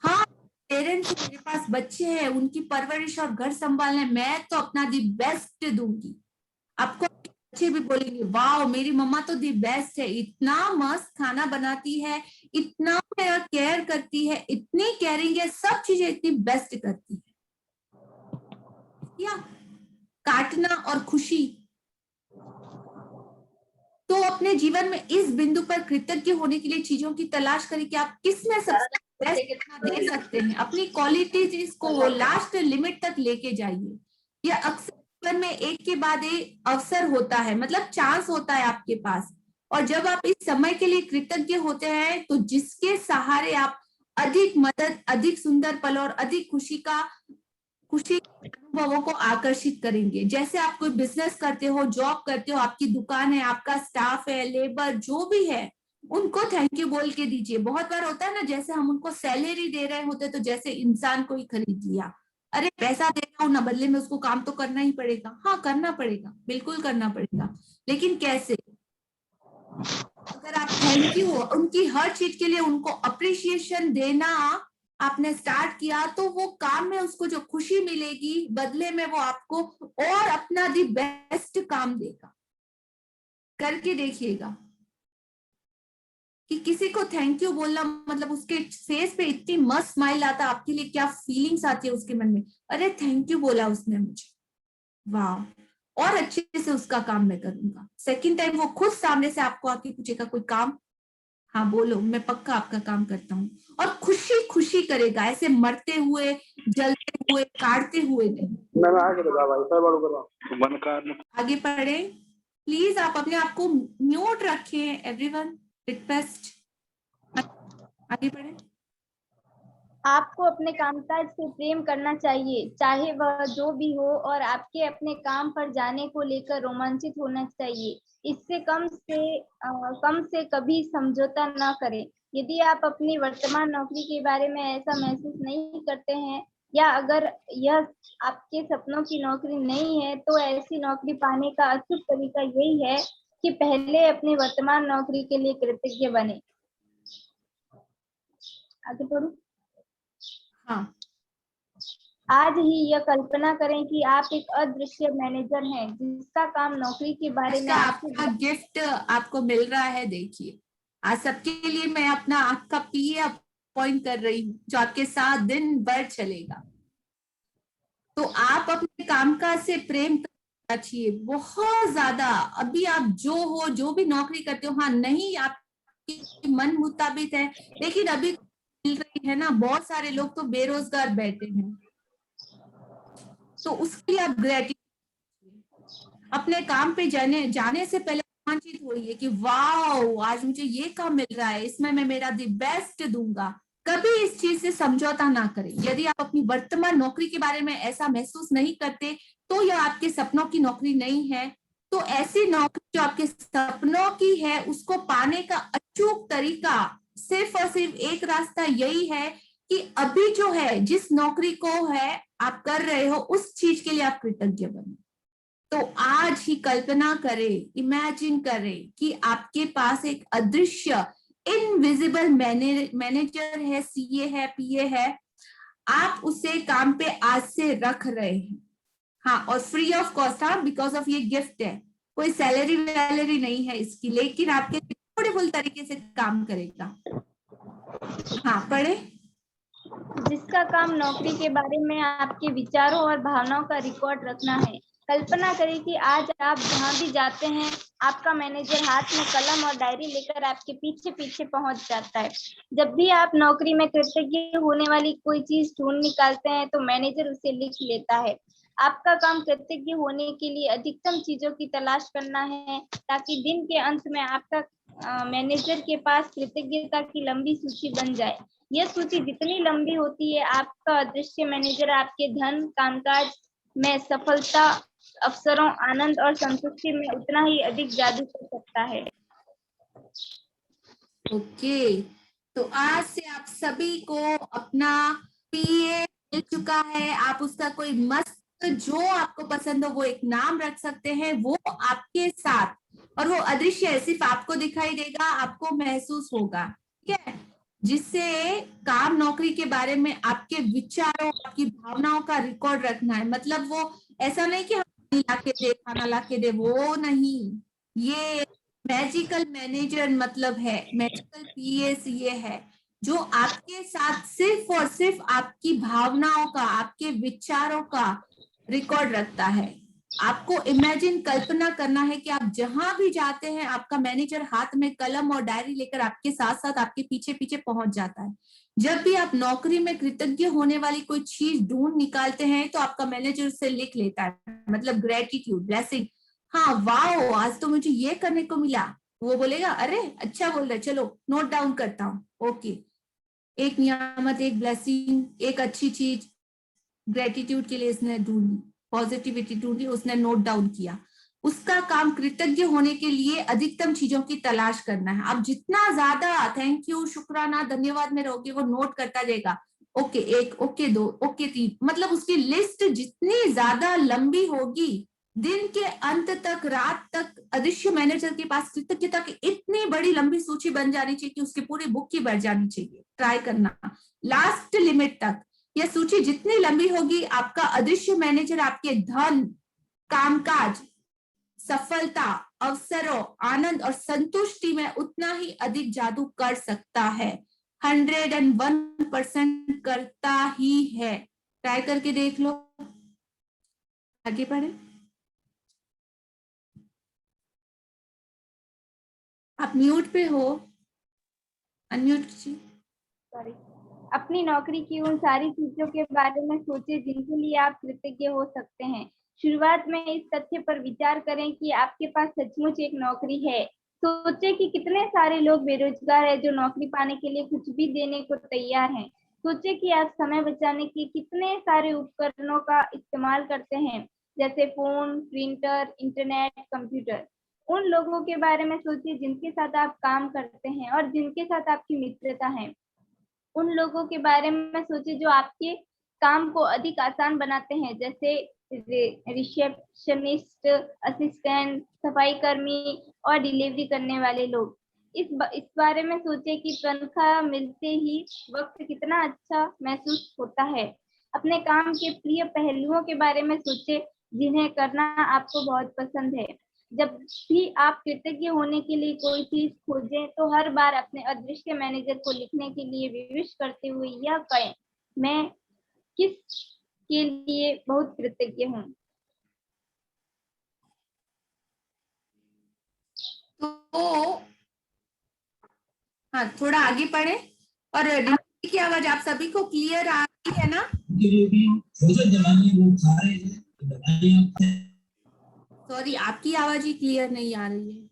हाँ पेरेंट्स, मेरे पास बच्चे हैं, उनकी परवरिश और घर संभालने मैं तो अपना दी बेस्ट दूंगी। आपको बच्चे भी बोलेंगे वाह मेरी मम्मा तो दी बेस्ट है, इतना मस्त खाना बनाती है, इतना मेरा केयर करती है, इतनी केयरिंग है, सब चीजें इतनी बेस्ट करती है। या काटना और खुशी। तो अपने जीवन में इस बिंदु पर कृतज्ञ होने के लिए चीजों की तलाश करें कि आप किस में सबसे बेस्ट कितना दे सकते हैं। अपनी क्वालिटीज इसको वो लास्ट लिमिट तक लेके जाइए। यह अक्सर जीवन में एक के बाद एक अवसर होता है, मतलब चांस होता है आपके पास। और जब आप इस समय के लिए कृतज्ञ होते हैं तो जिसके सहारे आप अधिक मदद, अधिक सुंदर पल और अधिक खुशी अनुभवों को आकर्षित करेंगे। जैसे आप कोई बिजनेस करते हो, जॉब करते हो, आपकी दुकान है, आपका स्टाफ है, लेबर जो भी है, उनको थैंक यू बोल के दीजिए। बहुत बार होता है ना, जैसे हम उनको सैलरी दे रहे होते तो जैसे इंसान को ही खरीद लिया, अरे पैसा दे रहा हूं ना, बदले में उसको काम तो करना ही पड़ेगा। हाँ करना पड़ेगा, बिल्कुल करना पड़ेगा, लेकिन कैसे? अगर आप थैंक यू उनकी हर चीज के लिए उनको अप्रिशिएशन देना आपने स्टार्ट किया, तो वो काम में उसको जो खुशी मिलेगी, बदले में वो आपको और अपना दी बेस्ट काम देगा। करके देखिएगा कि किसी को थैंक यू बोलना मतलब उसके फेस पे इतनी मस्त स्माइल आता, आपके लिए क्या फीलिंग्स आती है उसके मन में, अरे थैंक यू बोला उसने मुझे, वाह, और अच्छे से उसका काम मैं करूंगा। सेकंड टाइम वो खुद सामने से आपको आके पूछेगा कोई काम, हाँ बोलो, मैं पक्का आपका काम करता हूँ, और खुशी खुशी करेगा, ऐसे मरते हुए, जलते हुए, काटते हुए नहीं। आगे पढ़े प्लीज, आप अपने आप को म्यूट रखें, एवरीवन रिक्वेस्ट। आगे पढ़े। आपको अपने कामकाज से प्रेम करना चाहिए, चाहे वह जो भी हो, और आपके अपने काम पर जाने को लेकर रोमांचित होना चाहिए। इससे कम से कभी समझौता न करें। यदि आप अपनी वर्तमान नौकरी के बारे में ऐसा महसूस नहीं करते हैं, या अगर यह आपके सपनों की नौकरी नहीं है, तो ऐसी नौकरी पाने का अचूक तरीका यही है कि पहले अपनी वर्तमान नौकरी के लिए कृतज्ञ बने। आगे पढ़ो। हाँ, आज ही यह कल्पना करें कि आप एक अदृश्य मैनेजर हैं जिसका काम नौकरी के बारे में का आपसे आपका गिफ्ट आपको मिल रहा है। देखिए, आज सबके लिए मैं अपना आपका पीए अपॉइंट कर रही हूँ जो आपके साथ दिन भर चलेगा। तो आप अपने कामकाज से प्रेम करना चाहिए बहुत ज्यादा। अभी आप जो भी नौकरी करते हो, हाँ नहीं आपके मन मुताबिक है, लेकिन अभी मिल रही है ना। बहुत सारे लोग तो बेरोजगार बैठे हैं, तो उसके लिए आप ग्रेटिट्यूड अपने काम पे जाने से पहले रोमांचित होइए कि वाह आज मुझे ये काम मिल रहा है, इसमें मैं मेरा दी बेस्ट दूंगा। कभी इस चीज से समझौता ना करें। यदि आप अपनी वर्तमान नौकरी के बारे में ऐसा महसूस नहीं करते तो यह आपके सपनों की नौकरी नहीं है। तो ऐसी नौकरी जो आपके सपनों की है उसको पाने का अचूक तरीका सिर्फ और सिर्फ एक रास्ता यही है कि अभी जो है जिस नौकरी को है आप कर रहे हो उस चीज के लिए आप कृतज्ञ बने। तो आज ही कल्पना करें, इमेजिन करें कि आपके पास एक अदृश्य इनविजिबल मैनेजर है, सीए है, पीए है। आप उसे काम पे आज से रख रहे हैं। हाँ, और फ्री ऑफ कॉस्ट, हाँ, बिकॉज ऑफ ये गिफ्ट है, कोई सैलरी वैलरी नहीं है इसकी, लेकिन आपके ब्यूटीफुल तरीके से काम करेगा। हाँ, पढ़े। जिसका काम नौकरी के बारे में आपके विचारों और भावनाओं का रिकॉर्ड रखना है। कल्पना करें कि आज आप जहां भी जाते हैं आपका मैनेजर हाथ में कलम और डायरी लेकर आपके पीछे पीछे पहुंच जाता है। जब भी आप नौकरी में कृतज्ञ होने वाली कोई चीज ढूंढ निकालते हैं तो मैनेजर उसे लिख लेता है। आपका काम कृतज्ञ होने के लिए अधिकतम चीजों की तलाश करना है ताकि दिन के अंत में आपका मैनेजर के पास कृतज्ञता की लंबी सूची बन जाए। यह सूची जितनी लंबी होती है आपका अदृश्य मैनेजर आपके धन, कामकाज में सफलता, अवसरों, आनंद और संतुष्टि में उतना ही अधिक जादू कर सकता है। ओके, तो आज से आप सभी को अपना पीए मिल चुका है। आप उसका कोई मस्त जो आपको पसंद हो वो एक नाम रख सकते हैं। वो आपके साथ, और वो अदृश्य है, सिर्फ आपको दिखाई देगा, आपको महसूस होगा, ठीक है। जिससे काम नौकरी के बारे में आपके विचारों, आपकी भावनाओं का रिकॉर्ड रखना है। मतलब वो ऐसा नहीं कि हम लाके दे, खाना लाके दे, वो नहीं। ये मैजिकल मैनेजर मतलब है, मैजिकल पीएस ये है जो आपके साथ सिर्फ और सिर्फ आपकी भावनाओं का, आपके विचारों का रिकॉर्ड रखता है। आपको इमेजिन, कल्पना करना है कि आप जहां भी जाते हैं आपका मैनेजर हाथ में कलम और डायरी लेकर आपके साथ साथ आपके पीछे पीछे पहुंच जाता है। जब भी आप नौकरी में कृतज्ञ होने वाली कोई चीज ढूंढ निकालते हैं तो आपका मैनेजर उसे लिख लेता है, मतलब ग्रेटिट्यूड, ब्लेसिंग। हाँ, वाओ आज तो मुझे ये करने को मिला। वो बोलेगा अरे अच्छा बोल रहे, चलो नोट डाउन करता हूँ। ओके, एक नियामत, एक ब्लेसिंग, एक अच्छी चीज ग्रेटिट्यूड के लिए इसने ढूंढी, पॉजिटिविटी ढूंढी, उसने नोट डाउन किया। उसका काम कृतज्ञ होने के लिए अधिकतम चीजों की तलाश करना है। आप जितना ज्यादा थैंक यू, शुक्राना, धन्यवाद में रहोगे वो नोट करता जाएगा। ओके एक, ओके दो, ओके तीन, मतलब उसकी लिस्ट जितनी ज्यादा लंबी होगी दिन के अंत तक, रात तक अदृश्य मैनेजर के पास कृतज्ञता की इतनी बड़ी लंबी सूची बन जानी चाहिए कि उसकी पूरी बुक की बढ़ जानी चाहिए। ट्राई करना लास्ट लिमिट तक। यह सूची जितनी लंबी होगी आपका अदृश्य मैनेजर आपके धन, कामकाज, सफलता, अवसरों, आनंद और संतुष्टि में उतना ही अधिक जादू कर सकता है। 101% करता ही है। ट्राई करके देख लो। आगे बढ़े। आप म्यूट पे हो, अनम्यूट कीजिए। सॉरी। अपनी नौकरी की उन सारी चीजों के बारे में सोचें जिनके लिए आप कृतज्ञ हो सकते हैं। शुरुआत में इस तथ्य पर विचार करें कि आपके पास सचमुच एक नौकरी है। सोचें कि कितने सारे लोग बेरोजगार हैं जो नौकरी पाने के लिए कुछ भी देने को तैयार हैं। सोचें कि आप समय बचाने के कितने सारे उपकरणों का इस्तेमाल करते हैं, जैसे फोन, प्रिंटर, इंटरनेट, कंप्यूटर। उन लोगों के बारे में सोचिए जिनके साथ आप काम करते हैं और जिनके साथ आपकी मित्रता है। उन लोगों के बारे में सोचिए जो आपके काम को अधिक आसान बनाते हैं, जैसे रिसेप्शनिस्ट, असिस्टेंट, सफाई कर्मी और डिलीवरी करने वाले लोग। इस बारे में सोचे कि तनख्वाह मिलते ही वक्त कितना अच्छा महसूस होता है। अपने काम के प्रिय पहलुओं के बारे में सोचे जिन्हें करना आपको बहुत पसंद है। जब भी आप कृतज्ञ होने के लिए कोई चीज खोजें तो हर बार अपने अदृश्य मैनेजर को लिखने के लिए विश करते हुए यह कहें, मैं किस के लिए बहुत कृतज्ञ हूँ। तो हाँ, थोड़ा आगे पढ़े। और डिलीवरी की आवाज आप सभी को क्लियर आ रही है ना? सॉरी, आपकी आवाज ही क्लियर नहीं आ रही है।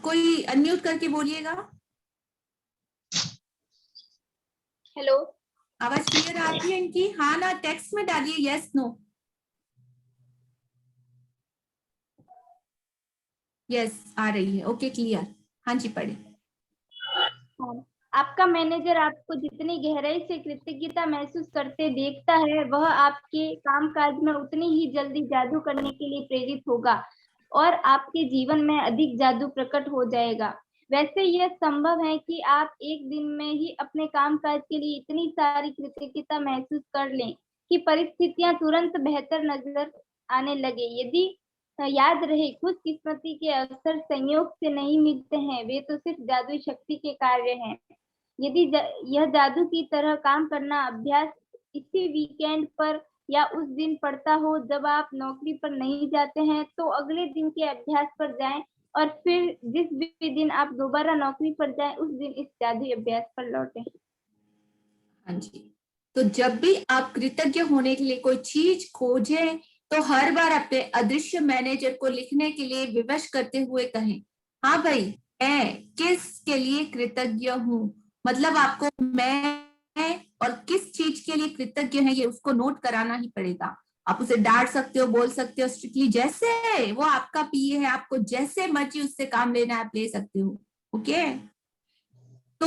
कोई अनम्यूट करके बोलिएगा। हेलो, आवाज क्लियर आ रही है इनकी? हाँ ना, टेक्स्ट में डालिए यस नो। यस आ रही है, ओके क्लियर। हाँ जी पढ़े। आपका मैनेजर आपको जितनी गहराई से कृतज्ञता महसूस करते देखता है, वह आपके कामकाज में उतनी ही जल्दी जादू करने के लिए प्रेरित होगा और आपके जीवन में अधिक जादू प्रकट हो जाएगा। वैसे यह संभव है कि आप एक दिन में ही अपने कामकाज के लिए इतनी सारी कृतज्ञता महसूस कर लें कि परिस्थितियां तुरंत बेहतर नजर आने लगे। यदि याद रहे, खुशकिस्मती के अवसर संयोग से नहीं मिलते हैं, वे तो सिर्फ जादुई शक्ति के कार्य हैं। यदि यह जादू की तरह काम करना अभ्यास इसी वीकेंड पर या उस दिन पड़ता हो जब आप नौकरी पर नहीं जाते हैं, तो अगले दिन के अभ्यास पर जाएं और फिर जिस भी दिन आप दोबारा नौकरी पर जाएं, उस दिन इस जादुई अभ्यास पर लौटें। हाँ जी, तो जब भी आप कृतज्ञ होने के लिए कोई चीज खोजें तो हर बार अपने अदृश्य मैनेजर को लिखने के लिए विवश करते हुए कहें, हाँ भाई मैं किस के लिए कृतज्ञ हूँ। मतलब आपको मैं और किस चीज के लिए कृतज्ञ है ये उसको नोट कराना ही पड़ेगा। आप उसे डांट सकते हो, बोल सकते हो स्ट्रिक्टली, जैसे वो आपका पीए है, आपको जैसे मर्जी उससे काम लेना है आप ले सकते हो। ओके, तो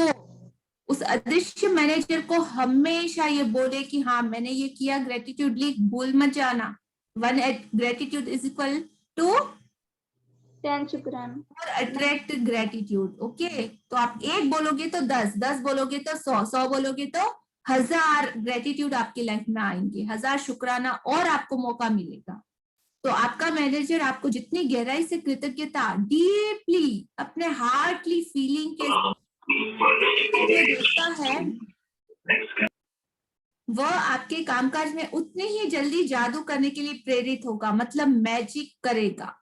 उस अदृश्य मैनेजर को हमेशा ये बोले कि हाँ मैंने ये किया, ग्रेटिट्यूड लिख, भूल मत जाना। 1 ग्रेटिट्यूड इज इक्वल टू 10 शुक्राना और अट्रैक्ट ग्रेटिट्यूड। ओके, तो आप 1 बोलोगे तो 10, 10 बोलोगे तो 100, 100 बोलोगे तो 1000 ग्रेटिट्यूड आपकी लाइफ में आएंगे, 1000 शुक्राना और आपको मौका मिलेगा। तो आपका मैनेजर आपको जितनी गहराई से कृतज्ञता डीपली अपने हार्टली फीलिंग के देखता है, वह आपके कामकाज में उतनी ही जल्दी जादू करने के लिए प्रेरित होगा, मतलब मैजिक करेगा।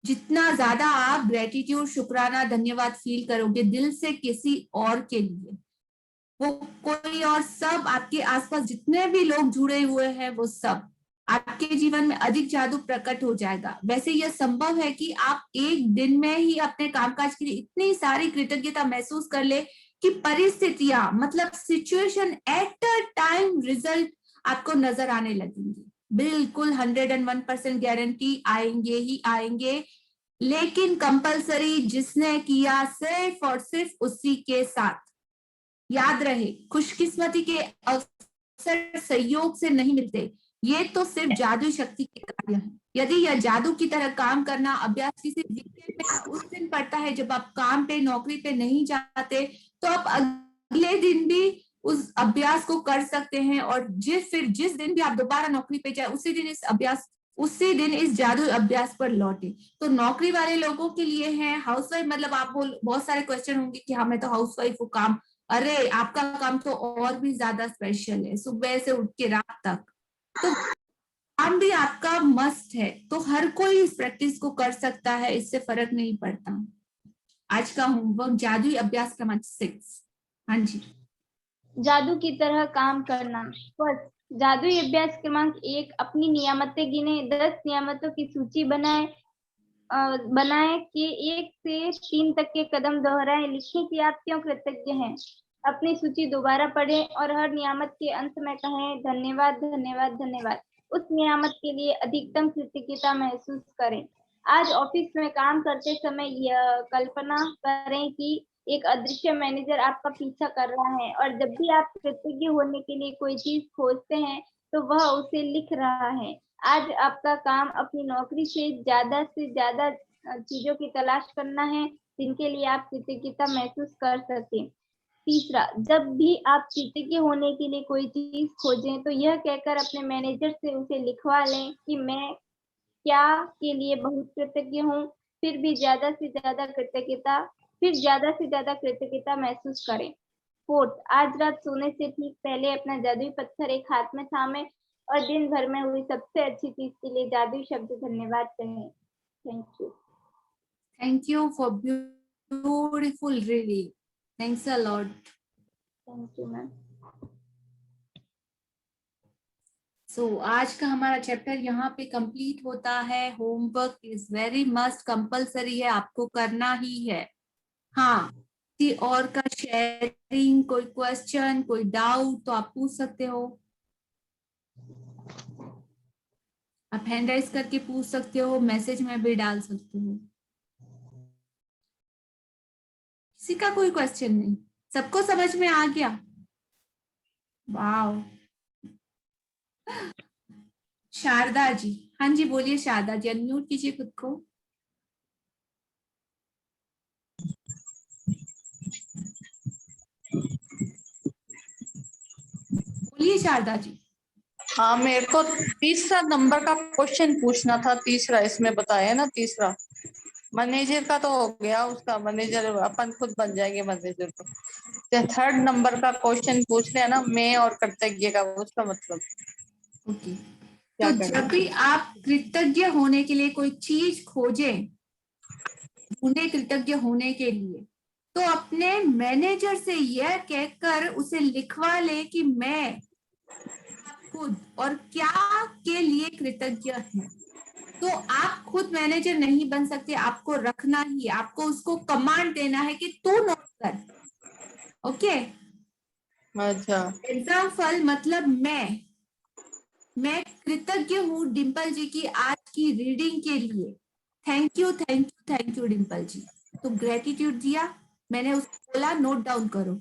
जितना ज्यादा आप ग्रेटिट्यूड, शुक्राना, धन्यवाद फील करोगे दिल से किसी और के लिए, वो कोई और सब आपके आसपास जितने भी लोग जुड़े हुए हैं वो सब आपके जीवन में अधिक जादू प्रकट हो जाएगा। वैसे यह संभव है कि आप एक दिन में ही अपने कामकाज के लिए इतनी सारी कृतज्ञता महसूस कर ले कि परिस्थितियां, मतलब situation at a time result आपको नजर आने लगेंगे। बिल्कुल 101% गारंटी आएंगे ही आएंगे, लेकिन कंपलसरी जिसने किया सिर्फ और सिर्फ उसी के साथ। याद रहे, खुशकिस्मती के अवसर संयोग से नहीं मिलते, ये तो सिर्फ जादुई शक्ति के कार्य है। यदि यह जादू की तरह काम करना अभ्यास किसी वीकेंड में उस दिन पड़ता है जब आप काम पे, नौकरी पे नहीं जाते, तो आप अगले दिन भी उस अभ्यास को कर सकते हैं और जिस दिन भी आप दोबारा नौकरी पे जाए उसी दिन इस जादू अभ्यास पर लौटे। तो नौकरी वाले लोगों के लिए है, हाउसवाइफ, मतलब आप बहुत सारे क्वेश्चन होंगे कि हाँ मैं तो हाउसवाइफ हूँ, काम, अरे आपका काम तो और भी ज्यादा स्पेशल है, सुबह से उठ के रात तक, तो काम भी आपका मस्ट है। तो हर कोई इस प्रैक्टिस को कर सकता है, इससे फर्क नहीं पड़ता। आज का होमवर्क जादुई अभ्यास क्रमांक 6। हाँ जी, जादू की तरह काम करना। फर्स्ट, जादुई अभ्यास क्रमांक 1, अपनी नियामतें गिने। 10 नियामतों की सूची बनाए कि 1 से 3 तक के कदम दोहराएं। लिखें कि आप क्यों कृतज्ञ हैं। अपनी सूची दोबारा पढ़ें और हर नियामत के अंत में कहें, धन्यवाद धन्यवाद धन्यवाद। उस नियामत के लिए अधिकतम कृतज्ञता महसूस करें। आज ऑफिस में काम करते समय यह कल्पना करें कि एक अदृश्य मैनेजर आपका पीछा कर रहा है और जब भी आप कृतज्ञ होने के लिए कोई चीज खोजते हैं तो वह उसे लिख रहा है। आज आपका काम अपनी नौकरी से ज्यादा चीजों की तलाश करना है जिनके लिए आप कृतज्ञता महसूस कर सकें। तीसरा, जब भी आप कृतज्ञ होने के लिए कोई चीज खोजें तो यह कहकर अपने मैनेजर से उसे लिखवा लें कि मैं क्या के लिए बहुत कृतज्ञ हूँ, फिर ज्यादा से ज्यादा कृतज्ञता महसूस करें। फोर्थ, आज रात सोने से ठीक पहले अपना जादुई पत्थर एक हाथ में थामे और दिन भर में हुई सबसे अच्छी चीज के लिए जादुई शब्द धन्यवाद कहें। Thank you. Thank you for beautiful really. Thanks a lot. Thank you ma'am. So आज का हमारा चैप्टर यहाँ पे कंप्लीट होता है। Homework is very must compulsory है, आपको करना ही है। हाँ, किसी और का शेयरिंग, कोई क्वेश्चन, कोई डाउट तो आप पूछ सकते हो। आप हैंड राइज करके पूछ सकते हो, मैसेज में भी डाल सकते हो। किसी का कोई क्वेश्चन नहीं? सबको समझ में आ गया? वाव। शारदा जी, हाँ जी बोलिए शारदा जी, अनम्यूट कीजिए खुद को। बोलिए शारदा जी। हाँ, मेरे को तीसरा नंबर का क्वेश्चन पूछना था। तीसरा इसमें बताया ना, तीसरा मैनेजर का तो हो गया, उसका मैनेजर अपन खुद बन जाएंगे मैनेजर को। थर्ड नंबर का क्वेश्चन पूछ रहे हैं ना, मैं और कृतज्ञ का, उसका मतलब ओके, क्या तो जब भी आप कृतज्ञ होने के लिए कोई चीज खोजें, ढूंढे कृतज्ञ होने के लिए, तो अपने मैनेजर से यह कहकर उसे लिखवा ले कि मैं खुद और क्या के लिए कृतज्ञ है। तो आप खुद मैनेजर नहीं बन सकते, आपको रखना ही, आपको उसको कमांड देना है कि तू नोट कर। ओके, अच्छा, एग्जाम्पल मतलब मैं कृतज्ञ हूँ डिम्पल जी की आज की रीडिंग के लिए। Thank you thank you thank you Dimple ji. तो ग्रेटिट्यूड दिया, मैंने उसको बोला नोट डाउन करो।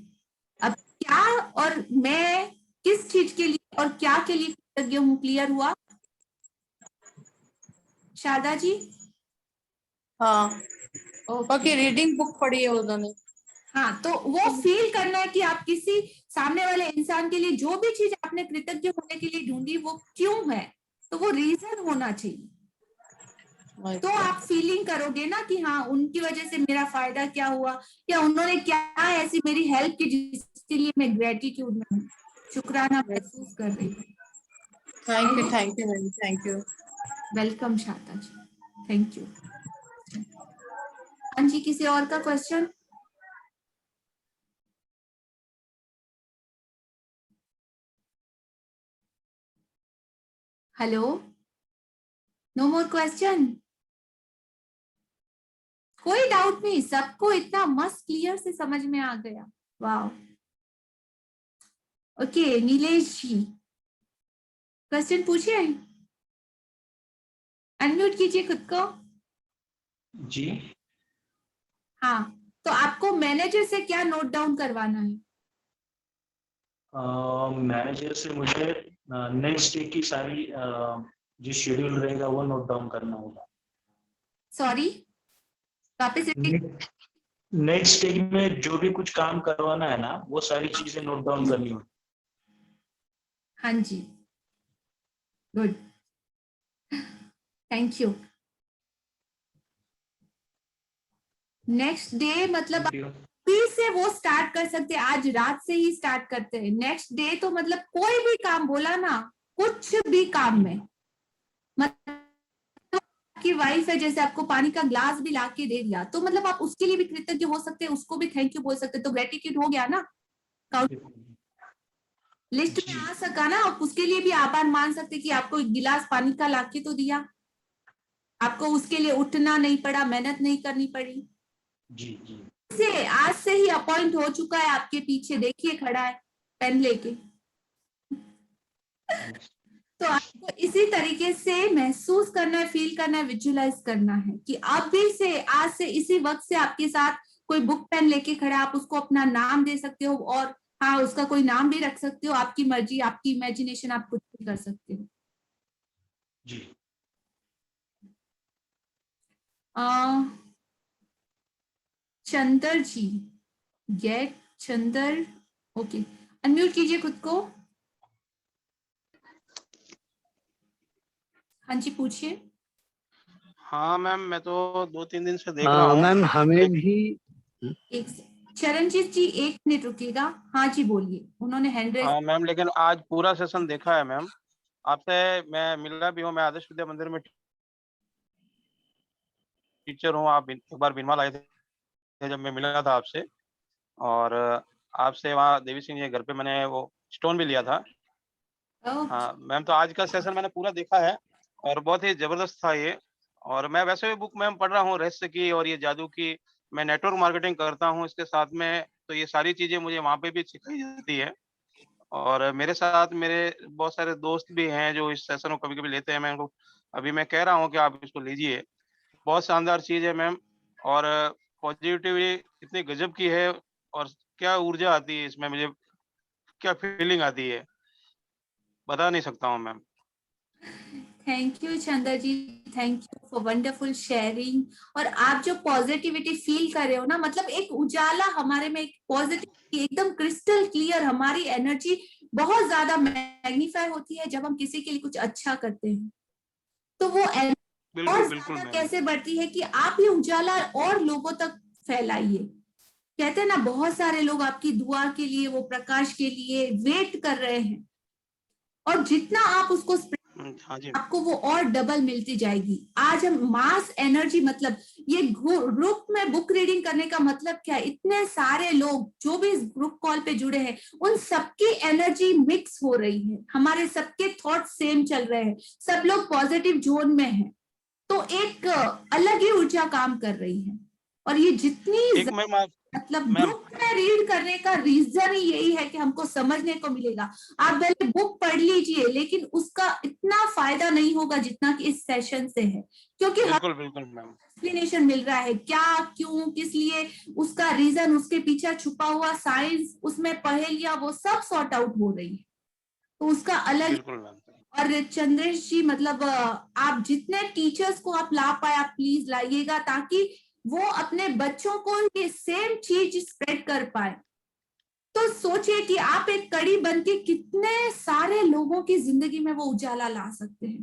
अब क्या और मैं किस चीज के लिए और क्या के लिए कृतज्ञ हूँ, क्लियर हुआ शारदा जी? हाँ, ओके। रीडिंग बुक पढ़ी है उन्होंने। हाँ, तो वो फील करना है कि आप किसी सामने वाले इंसान के लिए जो भी चीज आपने कृतज्ञ होने के लिए ढूंढी वो क्यों है, तो वो रीजन होना चाहिए। तो आप फीलिंग करोगे ना कि हाँ उनकी वजह से मेरा फायदा क्या हुआ, या उन्होंने क्या ऐसी मेरी हेल्प की जिसके लिए मैं ग्रेटिट्यूड में हूँ, शुक्राना महसूस कर रही हूँ। Thank you ma'am, thank you. Welcome Sharda ji, thank you. हाँ जी, किसी और का question? Hello, no more question? कोई डाउट नहीं, सबको इतना मस्त क्लियर से समझ में आ गया। वाह। ओके, नीलेश जी क्वेश्चन पूछिए, अनम्यूट कीजिए खुद को। जी हाँ, तो आपको मैनेजर से क्या नोट डाउन करवाना है? मैनेजर से मुझे नेक्स्ट डे की सारी जो शेड्यूल रहेगा वो नोट डाउन करना होगा। सॉरी, वापस नेक्स्ट डे में जो भी कुछ काम करवाना है ना, वो सारी चीजें नोट डाउन करनी होगी। हाँ जी, good, thank you. Next day मतलब अभी से वो स्टार्ट कर सकते हैं, आज रात से ही स्टार्ट करते हैं। नेक्स्ट डे तो मतलब कोई भी काम बोला ना, कुछ भी काम में, मतलब की वाइफ है जैसे आपको पानी का ग्लास भी ला के दे दिया, तो मतलब आप उसके लिए भी कृतज्ञ हो सकते हैं, उसको भी थैंक यू बोल सकते हैं, तो ग्रेटिट्यूड हो गया ना, लिस्ट में आ सका ना। आप उसके लिए भी आभार मान सकते कि आपको एक गिलास पानी का लाके तो दिया, आपको उसके लिए उठना नहीं पड़ा, मेहनत नहीं करनी पड़ी। जी जी, से आज से ही अपॉइंट हो चुका है, आपके पीछे देखिए खड़ा है पेन लेके। तो आपको इसी तरीके से महसूस करना है, फील करना है, विजुअलाइज करना है कि अभी से, आज से, इसी वक्त से आपके साथ कोई बुक पेन लेके खड़ा, आप उसको अपना नाम दे सकते हो और हाँ उसका कोई नाम भी रख सकते हो, आपकी मर्जी, आपकी इमेजिनेशन, आप कुछ भी कर सकते हो। जी। चंदर जी, गेट चंदर, ओके, अनम्यूट कीजिए खुद को। हाँ जी पूछिए। हाँ मैम, मैं तो 2-3 दिन से देख रहा हूँ। मैम हमें भी एक चरणजीत जी 1 मिनट रुकिएगा। हाँ जी बोलिए, उन्होंने हैंड रेज। हाँ मैम, लेकिन आज पूरा सेशन देखा है मैम, आपसे मैं मिला भी हूँ। मैं आदर्श विद्या मंदिर में टीचर हूँ। आप एक बार बीनवाल आए थे जब मैं मिला था आपसे, और आपसे वहाँ देवी सिंह जी के घर पे मैंने वो स्टोन भी लिया था। हाँ मैम, तो आज का सेशन मैंने पूरा देखा है और बहुत ही जबरदस्त था ये। और मैं वैसे भी बुक मैम पढ़ रहा हूँ रहस्य की और ये जादू की। मैं नेटवर्क मार्केटिंग करता हूँ इसके साथ में, तो ये सारी चीजें मुझे वहाँ पे भी सिखाई जाती है। और मेरे साथ मेरे बहुत सारे दोस्त भी हैं जो इस सेशन को कभी-कभी लेते हैं। मैं उनको अभी मैं कह रहा हूँ कि आप इसको लीजिए, बहुत शानदार चीज़ है मैम। और पॉजिटिविटी इतनी गजब की है और क्या ऊर्जा आती है इसमें, मुझे क्या फीलिंग आती है, बता नहीं सकता हूँ ma'am. Thank you Chanda ji, thank you for wonderful sharing. और आप जो पॉजिटिविटी फील कर रहे हो ना, मतलब एक उजाला हमारे में, एक पॉजिटिविटी एकदम क्रिस्टल क्लियर, हमारी एनर्जी बहुत ज्यादा मैग्नीफाई होती है जब हम किसी के लिए कुछ अच्छा करते हैं। तो वो बिल्कुल और बिल्कुल ज्यादा मैम। कैसे बढ़ती है कि आप ये उजाला और लोगों तक फैलाइए। कहते हैं ना, बहुत सारे लोग आपकी दुआ के लिए, वो प्रकाश के लिए वेट कर रहे हैं, और जितना आप उसको हाँ जी। आपको वो और डबल मिलती जाएगी। आज हम मास एनर्जी, मतलब ये ग्रुप में बुक रीडिंग करने का मतलब क्या है, इतने सारे लोग जो भी इस ग्रुप कॉल पे जुड़े हैं, उन सबकी एनर्जी मिक्स हो रही है, हमारे सबके थॉट सेम चल रहे हैं, सब लोग पॉजिटिव जोन में हैं, तो एक अलग ही ऊर्जा काम कर रही है। और ये जितनी मतलब ग्रुप में रीड करने का रीजन ही यही है कि हमको समझने को मिलेगा। आप पहले बुक पढ़ लीजिए, लेकिन उसका इतना फायदा नहीं होगा जितना कि इस सेशन से है, क्योंकि बिल्कुल बिल्कुल मैम, एक्सप्लेनेशन मिल रहा है, क्या क्यों किस लिए, उसका रीजन, उसके पीछे छुपा हुआ साइंस, उसमें पहेलियां, वो सब सॉर्ट आउट हो रही है, तो उसका अलग। बिल्कुल मैम। और चंद्रेश जी, मतलब आप जितने टीचर्स को आप ला पाए, आप प्लीज लाइएगा, ताकि वो अपने बच्चों को ये सेम चीज स्प्रेड कर पाए। तो सोचिए कि आप एक कड़ी बन के कितने सारे लोगों की जिंदगी में वो उजाला ला सकते हैं।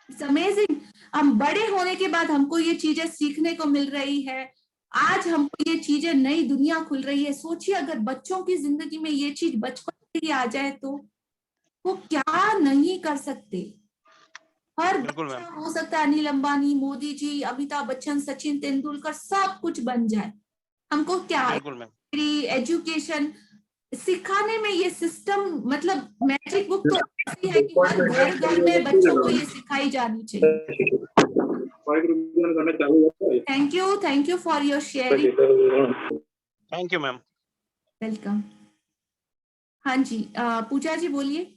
It's amazing. हम बड़े होने के बाद हमको ये चीजें सीखने को मिल रही है, आज हमको ये चीजें, नई दुनिया खुल रही है। सोचिए अगर बच्चों की जिंदगी में ये चीज बचपन से ही आ जाए तो वो क्या नहीं कर सकते। हर बच्चा हो सकता है अनिल अंबानी, मोदी जी, अमिताभ बच्चन, सचिन तेंदुलकर, सब कुछ बन जाए। हमको क्या एजुकेशन सिखाने में ये सिस्टम, मतलब मैजिक बुक तो ऐसी है कि हर घर घर में बच्चों को ये सिखाई जानी चाहिए। Thank you for your sharing. Thank you ma'am. Welcome. हाँ जी, पूजा जी बोलिए।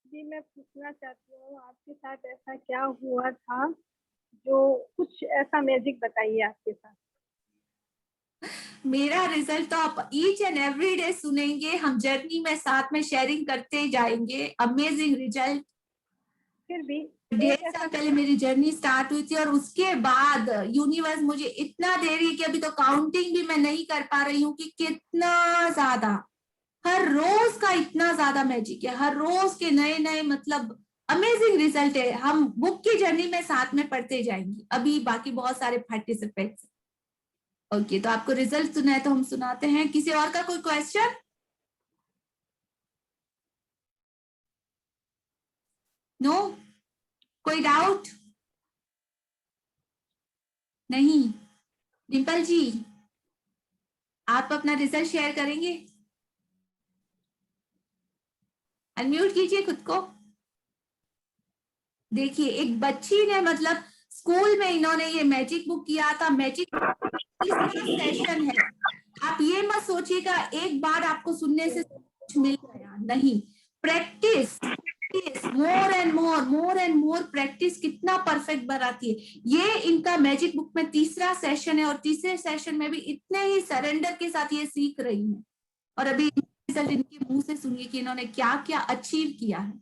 जी मैं पूछना चाहती हूँ, आपके साथ ऐसा क्या हुआ था जो कुछ ऐसा मैजिक बताइए आपके साथ। मेरा रिजल्ट तो आप ईच एंड एवरी डे सुनेंगे, हम जर्नी में साथ में शेयरिंग करते जाएंगे। Amazing result. फिर भी ढेर साल पहले मेरी जर्नी स्टार्ट हुई थी, और उसके बाद यूनिवर्स मुझे इतना दे रही है कि अभी तो काउंटिंग भी मैं नहीं कर पा रही हूँ कि कितना ज्यादा, हर रोज का इतना ज्यादा मैजिक है, हर रोज के नए नए, मतलब अमेजिंग रिजल्ट है। हम बुक की जर्नी में साथ में पढ़ते जाएंगे। अभी बाकी बहुत सारे पार्टिसिपेंट्स। ओके, तो आपको रिजल्ट सुना है तो हम सुनाते हैं। किसी और का कोई क्वेश्चन? नो? कोई डाउट? नहीं? डिम्पल जी, आप अपना रिजल्ट शेयर करेंगे? अनम्यूट कीजिए खुद को। देखिए, एक बच्ची ने, मतलब स्कूल में इन्होंने ये मैजिक बुक किया था। मैजिक सेशन है, आप ये मत सोचिएगा एक बार आपको सुनने से कुछ मिल गया, नहीं। Practice, more and more practice कितना परफेक्ट बनाती है। ये इनका मैजिक बुक में तीसरा सेशन है और तीसरे सेशन में भी इतने ही सरेंडर के साथ ये सीख रही हैं। और अभी रिजल्ट इनके मुंह से सुनिए कि इन्होंने क्या क्या अचीव किया है।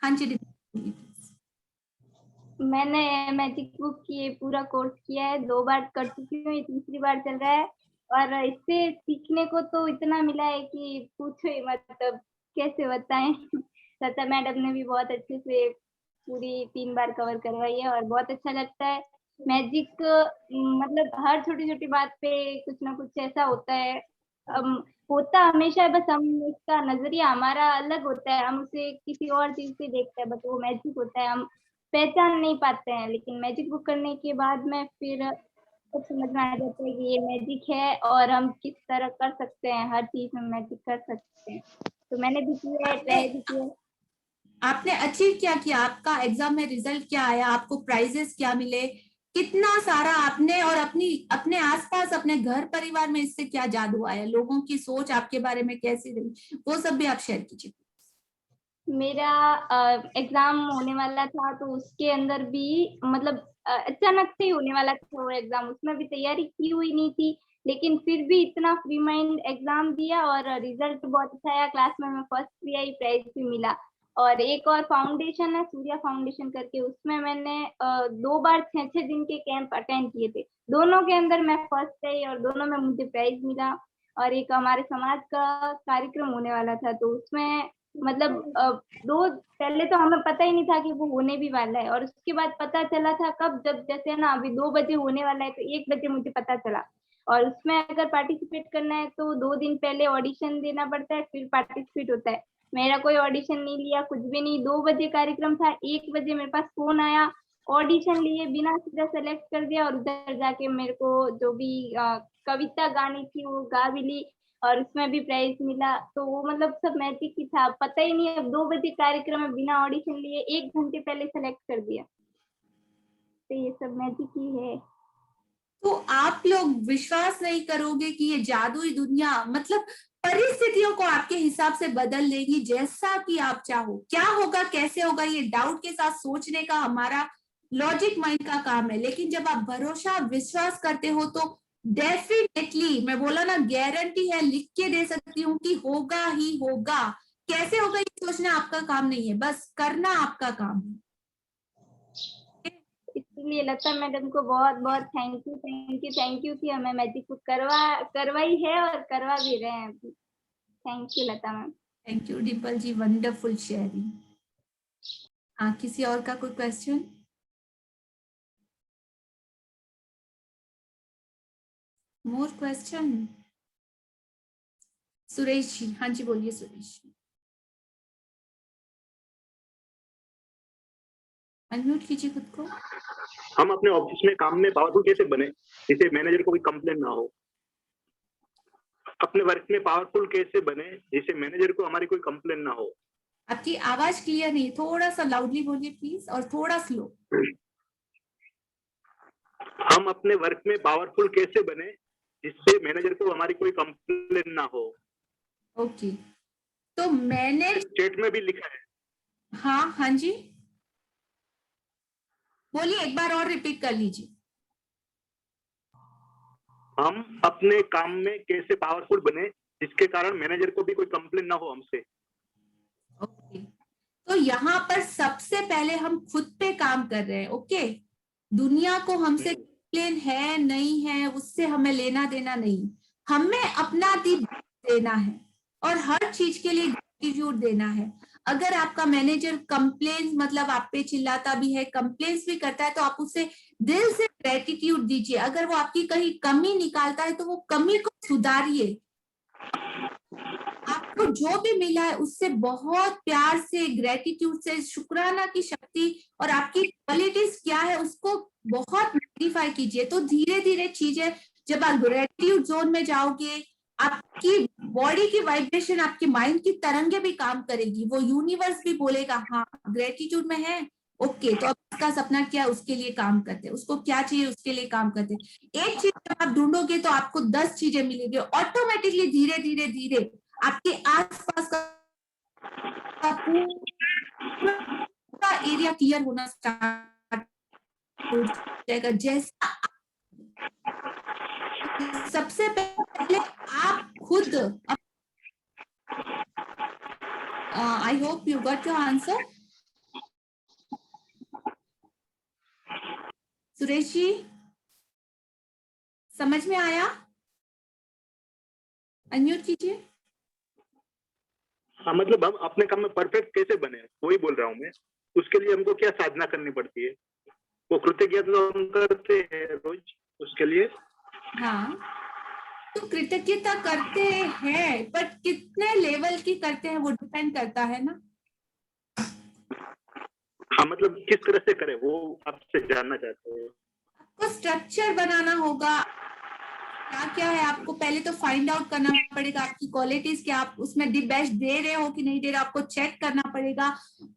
हाँ जी दीदी। मैंने मैजिक बुक की पूरा कोर्स किया है, 2 बार कर चुकी हूँ, ये तीसरी बार चल रहा है और इससे सीखने को तो इतना मिला है कि पूछो ही मत, मतलब कैसे बताएं। लता मैडम ने भी बहुत अच्छे से पूरी 3 बार कवर करवाई है और बहुत अच्छा लगता है। मैजिक मतलब हर छोटी-छोटी बात पे कुछ ना कुछ ऐसा होता है, होता हमेशा है, बस हम उसका नज़रिया हमारा अलग होता है, हम उसे किसी और चीज़ से देखते हैं, बट वो मैजिक होता है, हम पहचान नहीं पाते हैं। लेकिन मैजिक बुक करने के बाद में फिर सब समझ में आ जाता है कि ये मैजिक है और हम किस तरह कर सकते हैं, हर चीज़ में मैजिक कर सकते हैं। तो मैंने भी किया है, ट्राई भी किया है। आपने अचीव क्या किया? आपका एग्जाम में रिजल्ट क्या आया? आपको प्राइजेस क्या मिले? कितना सारा आपने और अपने आसपास अपने घर परिवार में इससे क्या जादू आया? लोगों की सोच आपके बारे में कैसी रही, वो सब भी आप शेयर कीजिए। मेरा एग्जाम होने वाला था तो उसके अंदर भी मतलब अचानक से ही होने वाला था वो एग्जाम, उसमें भी तैयारी की हुई नहीं थी, लेकिन फिर भी इतना फ्री माइंड एग्जाम दिया और रिजल्ट बहुत अच्छा आया। क्लास में मैं फर्स्ट भी आई, प्राइज भी मिला। और एक और फाउंडेशन है सूर्या फाउंडेशन करके, उसमें मैंने 2 बार 6-6 दिन के कैंप अटेंड किए थे, दोनों के अंदर मैं फर्स्ट आई और दोनों में मुझे प्राइज मिला। और एक हमारे समाज का कार्यक्रम होने वाला था तो उसमें मतलब पहले तो हमें पता ही नहीं था कि वो होने भी वाला है और उसके बाद पता चला था कब, जब जैसे ना अभी 2 बजे होने वाला है तो 1 बजे मुझे पता चला। और उसमें अगर पार्टिसिपेट करना है तो 2 दिन पहले ऑडिशन देना पड़ता है, फिर पार्टिसिपेट होता है। मेरा कोई ऑडिशन नहीं लिया, कुछ भी नहीं, 2 बजे कार्यक्रम था, 1 बजे मेरे पास फोन आया, ऑडिशन लिए बिना सीधा सेलेक्ट कर दिया और उधर जाके मेरे को जो भी कविता गानी थी वो गा भी ली और उसमें भी प्राइज मिला। तो वो मतलब सब मैजिक ही था, पता ही नहीं, अब 2 बजे कार्यक्रम में बिना ऑडिशन लिए 1 घंटे पहले सेलेक्ट कर दिया। तो ये सब मैजिक ही है। तो आप लोग विश्वास नहीं करोगे कि ये जादुई दुनिया मतलब परिस्थितियों को आपके हिसाब से बदल देगी जैसा कि आप चाहो। क्या होगा कैसे होगा ये डाउट के साथ सोचने का हमारा लॉजिक माइंड का काम है, लेकिन जब आप भरोसा विश्वास करते हो तो डेफिनेटली, मैं बोला ना गारंटी है, लिख के दे सकती हूँ कि होगा ही होगा। कैसे होगा ये सोचना आपका काम नहीं है, बस करना आपका काम है। इसलिए लता मैडम को बहुत बहुत थैंक यू कि हमें मैजिक बुक करवाई है और करवा भी रहे हैं अभी। Thank you Lata ma'am. Thank you Dimple ji, wonderful sharing. किसी और का कोई question? More question? Suresh ji, हाँ जी बोलिए सुरेश जी, अनम्यूट कीजिए खुद को। हम अपने ऑफिस में काम में पावरफुल कैसे बने जिससे मैनेजर को कोई कंप्लेन ना हो? अपने वर्क में पावरफुल कैसे बने जिससे मैनेजर को हमारी कोई कंप्लेन ना हो? आपकी आवाज क्लियर नहीं, थोड़ा सा लाउडली बोलिए प्लीज और थोड़ा स्लो। हम अपने वर्क में पावरफुल कैसे बने जिससे मैनेजर को हमारी कोई कंप्लेन ना हो? ओके, तो मैंने स्टेट में भी लिखा है। हाँ हाँ जी बोलिए, एक बार और रिपीट कर लीजिए। हम अपने काम में कैसे पावरफुल बने जिसके कारण मैनेजर को भी कोई कंप्लेन ना हो हमसे। ओके, तो यहाँ पर सबसे पहले हम खुद पे काम कर रहे हैं। ओके, दुनिया को हमसे कंप्लेन है नहीं है उससे हमें लेना देना नहीं, हमें अपना देना है और हर चीज के लिए ग्रेटिट्यूड देना है। अगर आपका मैनेजर कंप्लेन मतलब आप पे चिल्लाता भी है, कंप्लेन्स भी करता है, तो आप उसे दिल से ग्रेटिट्यूड दीजिए। अगर वो आपकी कहीं कमी निकालता है तो वो कमी को सुधारिए। आपको जो भी मिला है उससे बहुत प्यार से, ग्रेटिट्यूड से, शुक्राना की शक्ति और आपकी क्वालिटीज क्या है उसको बहुत मैग्नीफाई कीजिए। तो धीरे धीरे चीजें, जब आप ग्रेटिट्यूड जोन में जाओगे, आपकी बॉडी की वाइब्रेशन, आपके माइंड की तरंगे भी काम करेगी, वो यूनिवर्स भी बोलेगा हाँ ग्रेटिट्यूड में है। ओके, तो अब उसका सपना क्या है उसके लिए काम करते हैं, उसको क्या चाहिए उसके लिए काम करते हैं। एक चीज जब आप ढूंढोगे तो आपको 10 चीजें मिलेंगी। ऑटोमेटिकली धीरे धीरे धीरे आपके आसपास का पूरा एरिया क्लियर होना स्टार्ट हो जाएगा। जैसा सबसे पहले आप खुद, I hope you got your answer. Suresh ji, समझ में आया? अनम्यूट कीजिए। हाँ, मतलब हम अपने काम में परफेक्ट कैसे बने, वही बोल रहा हूँ मैं। उसके लिए हमको क्या साधना करनी पड़ती है? वो कृतज्ञता तो हम करते हैं रोज उसके लिए। हाँ, तो कृतज्ञता करते हैं, बट कितने लेवल की करते हैं वो डिपेंड करता है ना। हाँ, मतलब किस तरह से करें वो आपसे जानना चाहते हैं। आपको स्ट्रक्चर बनाना होगा। क्या क्या है आपको पहले तो फाइंड आउट करना पड़ेगा, आपकी क्वालिटीज क्या, आप उसमें दी बेस्ट दे रहे हो कि नहीं दे रहे, आपको चेक करना पड़ेगा।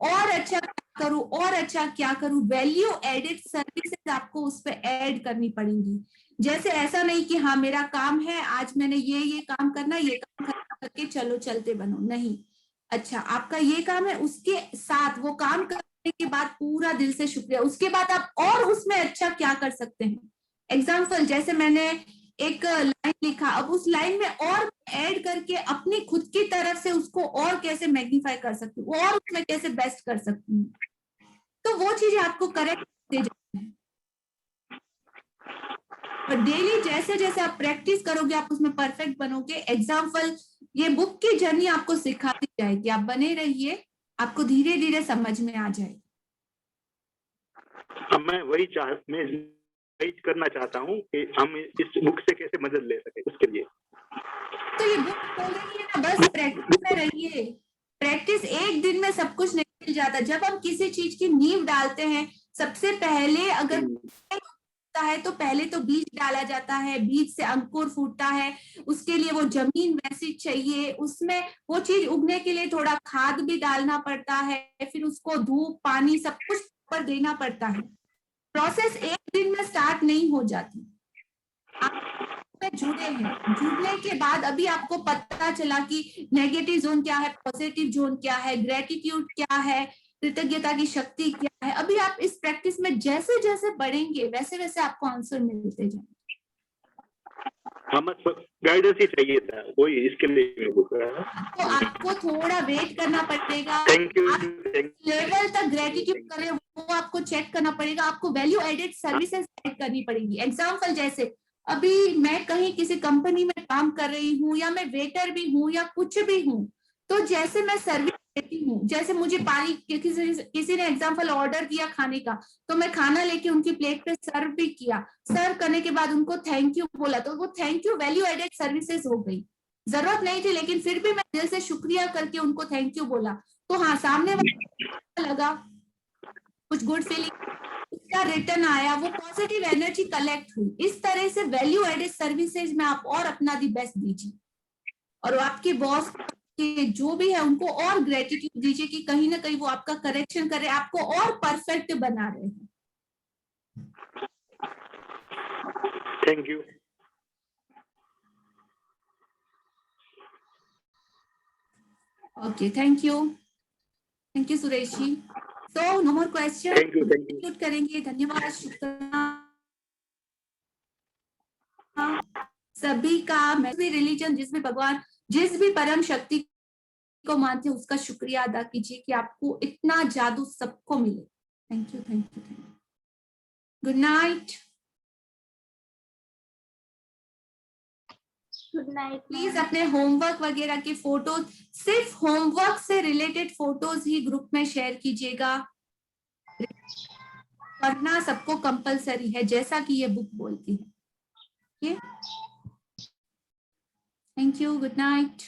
और अच्छा क्या करूं, और अच्छा क्या करूं, वैल्यू एडेड सर्विसेज आपको उस पर ऐड करनी पड़ेंगी। जैसे ऐसा नहीं कि हाँ मेरा काम है आज मैंने ये काम करना, ये काम करके चलो चलते बनो, नहीं। अच्छा आपका ये काम है, उसके साथ वो काम करने के बाद पूरा दिल से शुक्रिया, उसके बाद आप और उसमें अच्छा क्या कर सकते हैं। एग्जाम्पल, जैसे मैंने एक लाइन लिखा, अब उस लाइन में और ऐड करके अपनी खुद की तरफ से उसको और कैसे मैग्नीफाई कर सकती हूँ, और उसमें कैसे बेस्ट कर सकती हूँ, तो वो चीजें आपको करेक्ट दे जाती है। और डेली जैसे जैसे आप प्रैक्टिस करोगे आप उसमें परफेक्ट बनोगे। एग्जाम्पल, ये बुक की जर्नी आपको सिखाती जाएगी, आप बने रहिए, आपको धीरे धीरे समझ में आ जाएगी। मैं वही करना चाहता हूँ कि हम इस बुक से कैसे मदद ले सके, उसके लिए। तो ये बुक बोल रही है ना, बस प्रैक्टिस में रहिए। प्रैक्टिस एक दिन में सब कुछ नहीं मिल जाता। जब हम किसी चीज की नींव डालते हैं, सबसे पहले अगर है तो पहले तो बीज डाला जाता है, बीज से अंकुर फूटता है, उसके लिए वो जमीन वैसी चाहिए, उसमें वो चीज उगने के लिए थोड़ा खाद भी डालना पड़ता है, फिर उसको धूप पानी सब कुछ पर देना पड़ता है। प्रोसेस एक दिन में स्टार्ट नहीं हो जाती। आप जुड़े हैं, जुड़ने के बाद अभी आपको पता चला कि नेगेटिव जोन क्या है, पॉजिटिव जोन क्या है, ग्रेटिट्यूड क्या है, कृतज्ञता की शक्ति क्या है। अभी आप इस प्रैक्टिस में जैसे जैसे बढ़ेंगे वैसे वैसे आपको आंसर मिलते जाएंगे। हमें गाइडेंस ही चाहिए था, वही इसके लिए मैं बोल रहा था। तो आपको थोड़ा वेट करना पड़ेगा। Thank you. लेवल तक ग्रेटिट्यूड करें वो आपको चेक करना पड़ेगा। आपको वैल्यू एडेड सर्विसेज ऐड करनी पड़ेगी। एग्जाम्पल, जैसे अभी मैं कहीं किसी कंपनी में काम कर रही हूँ, या मैं वेटर भी हूँ या कुछ भी हूँ, तो जैसे मैं सर्विस देती हूँ, जैसे मुझे पानी किसी ने एग्जाम्पल ऑर्डर किया खाने का, तो मैं खाना लेके उनकी प्लेट पे सर्व भी किया, सर्व करने के बाद उनको थैंक यू बोला, तो वो thank you value added services हो गई। जरूरत नहीं थी लेकिन फिर भी मैं दिल से शुक्रिया करके उनको थैंक यू बोला, तो हाँ सामने वाला लगा कुछ गुड फीलिंग, उसका रिटर्न आया, वो पॉजिटिव एनर्जी कलेक्ट हुई। इस तरह से वैल्यू एडेड सर्विसेज में आप और अपना दी बेस्ट दीजिए, और आपके बॉस के जो भी है उनको और ग्रेटिट्यूड दीजिए कि कहीं ना कहीं वो आपका करेक्शन कर रहे हैं, आपको और परफेक्ट बना रहे हैं। Thank you. Okay, thank you Suresh ji. So no more question, conclude करेंगे। धन्यवाद, शुक्रिया सभी का। मैं भी रिलीजन, जिस भी भगवान, जिस भी परम शक्ति को मानते हैं उसका शुक्रिया अदा कीजिए कि आपको इतना जादू सबको मिले। Thank you, thank you, thank you. Good night. Good night. Please अपने होमवर्क वगैरह के फोटोज, सिर्फ होमवर्क से रिलेटेड फोटोज ही ग्रुप में शेयर कीजिएगा। पढ़ना सबको कंपलसरी है जैसा कि ये बुक बोलती है। Thank you, good night.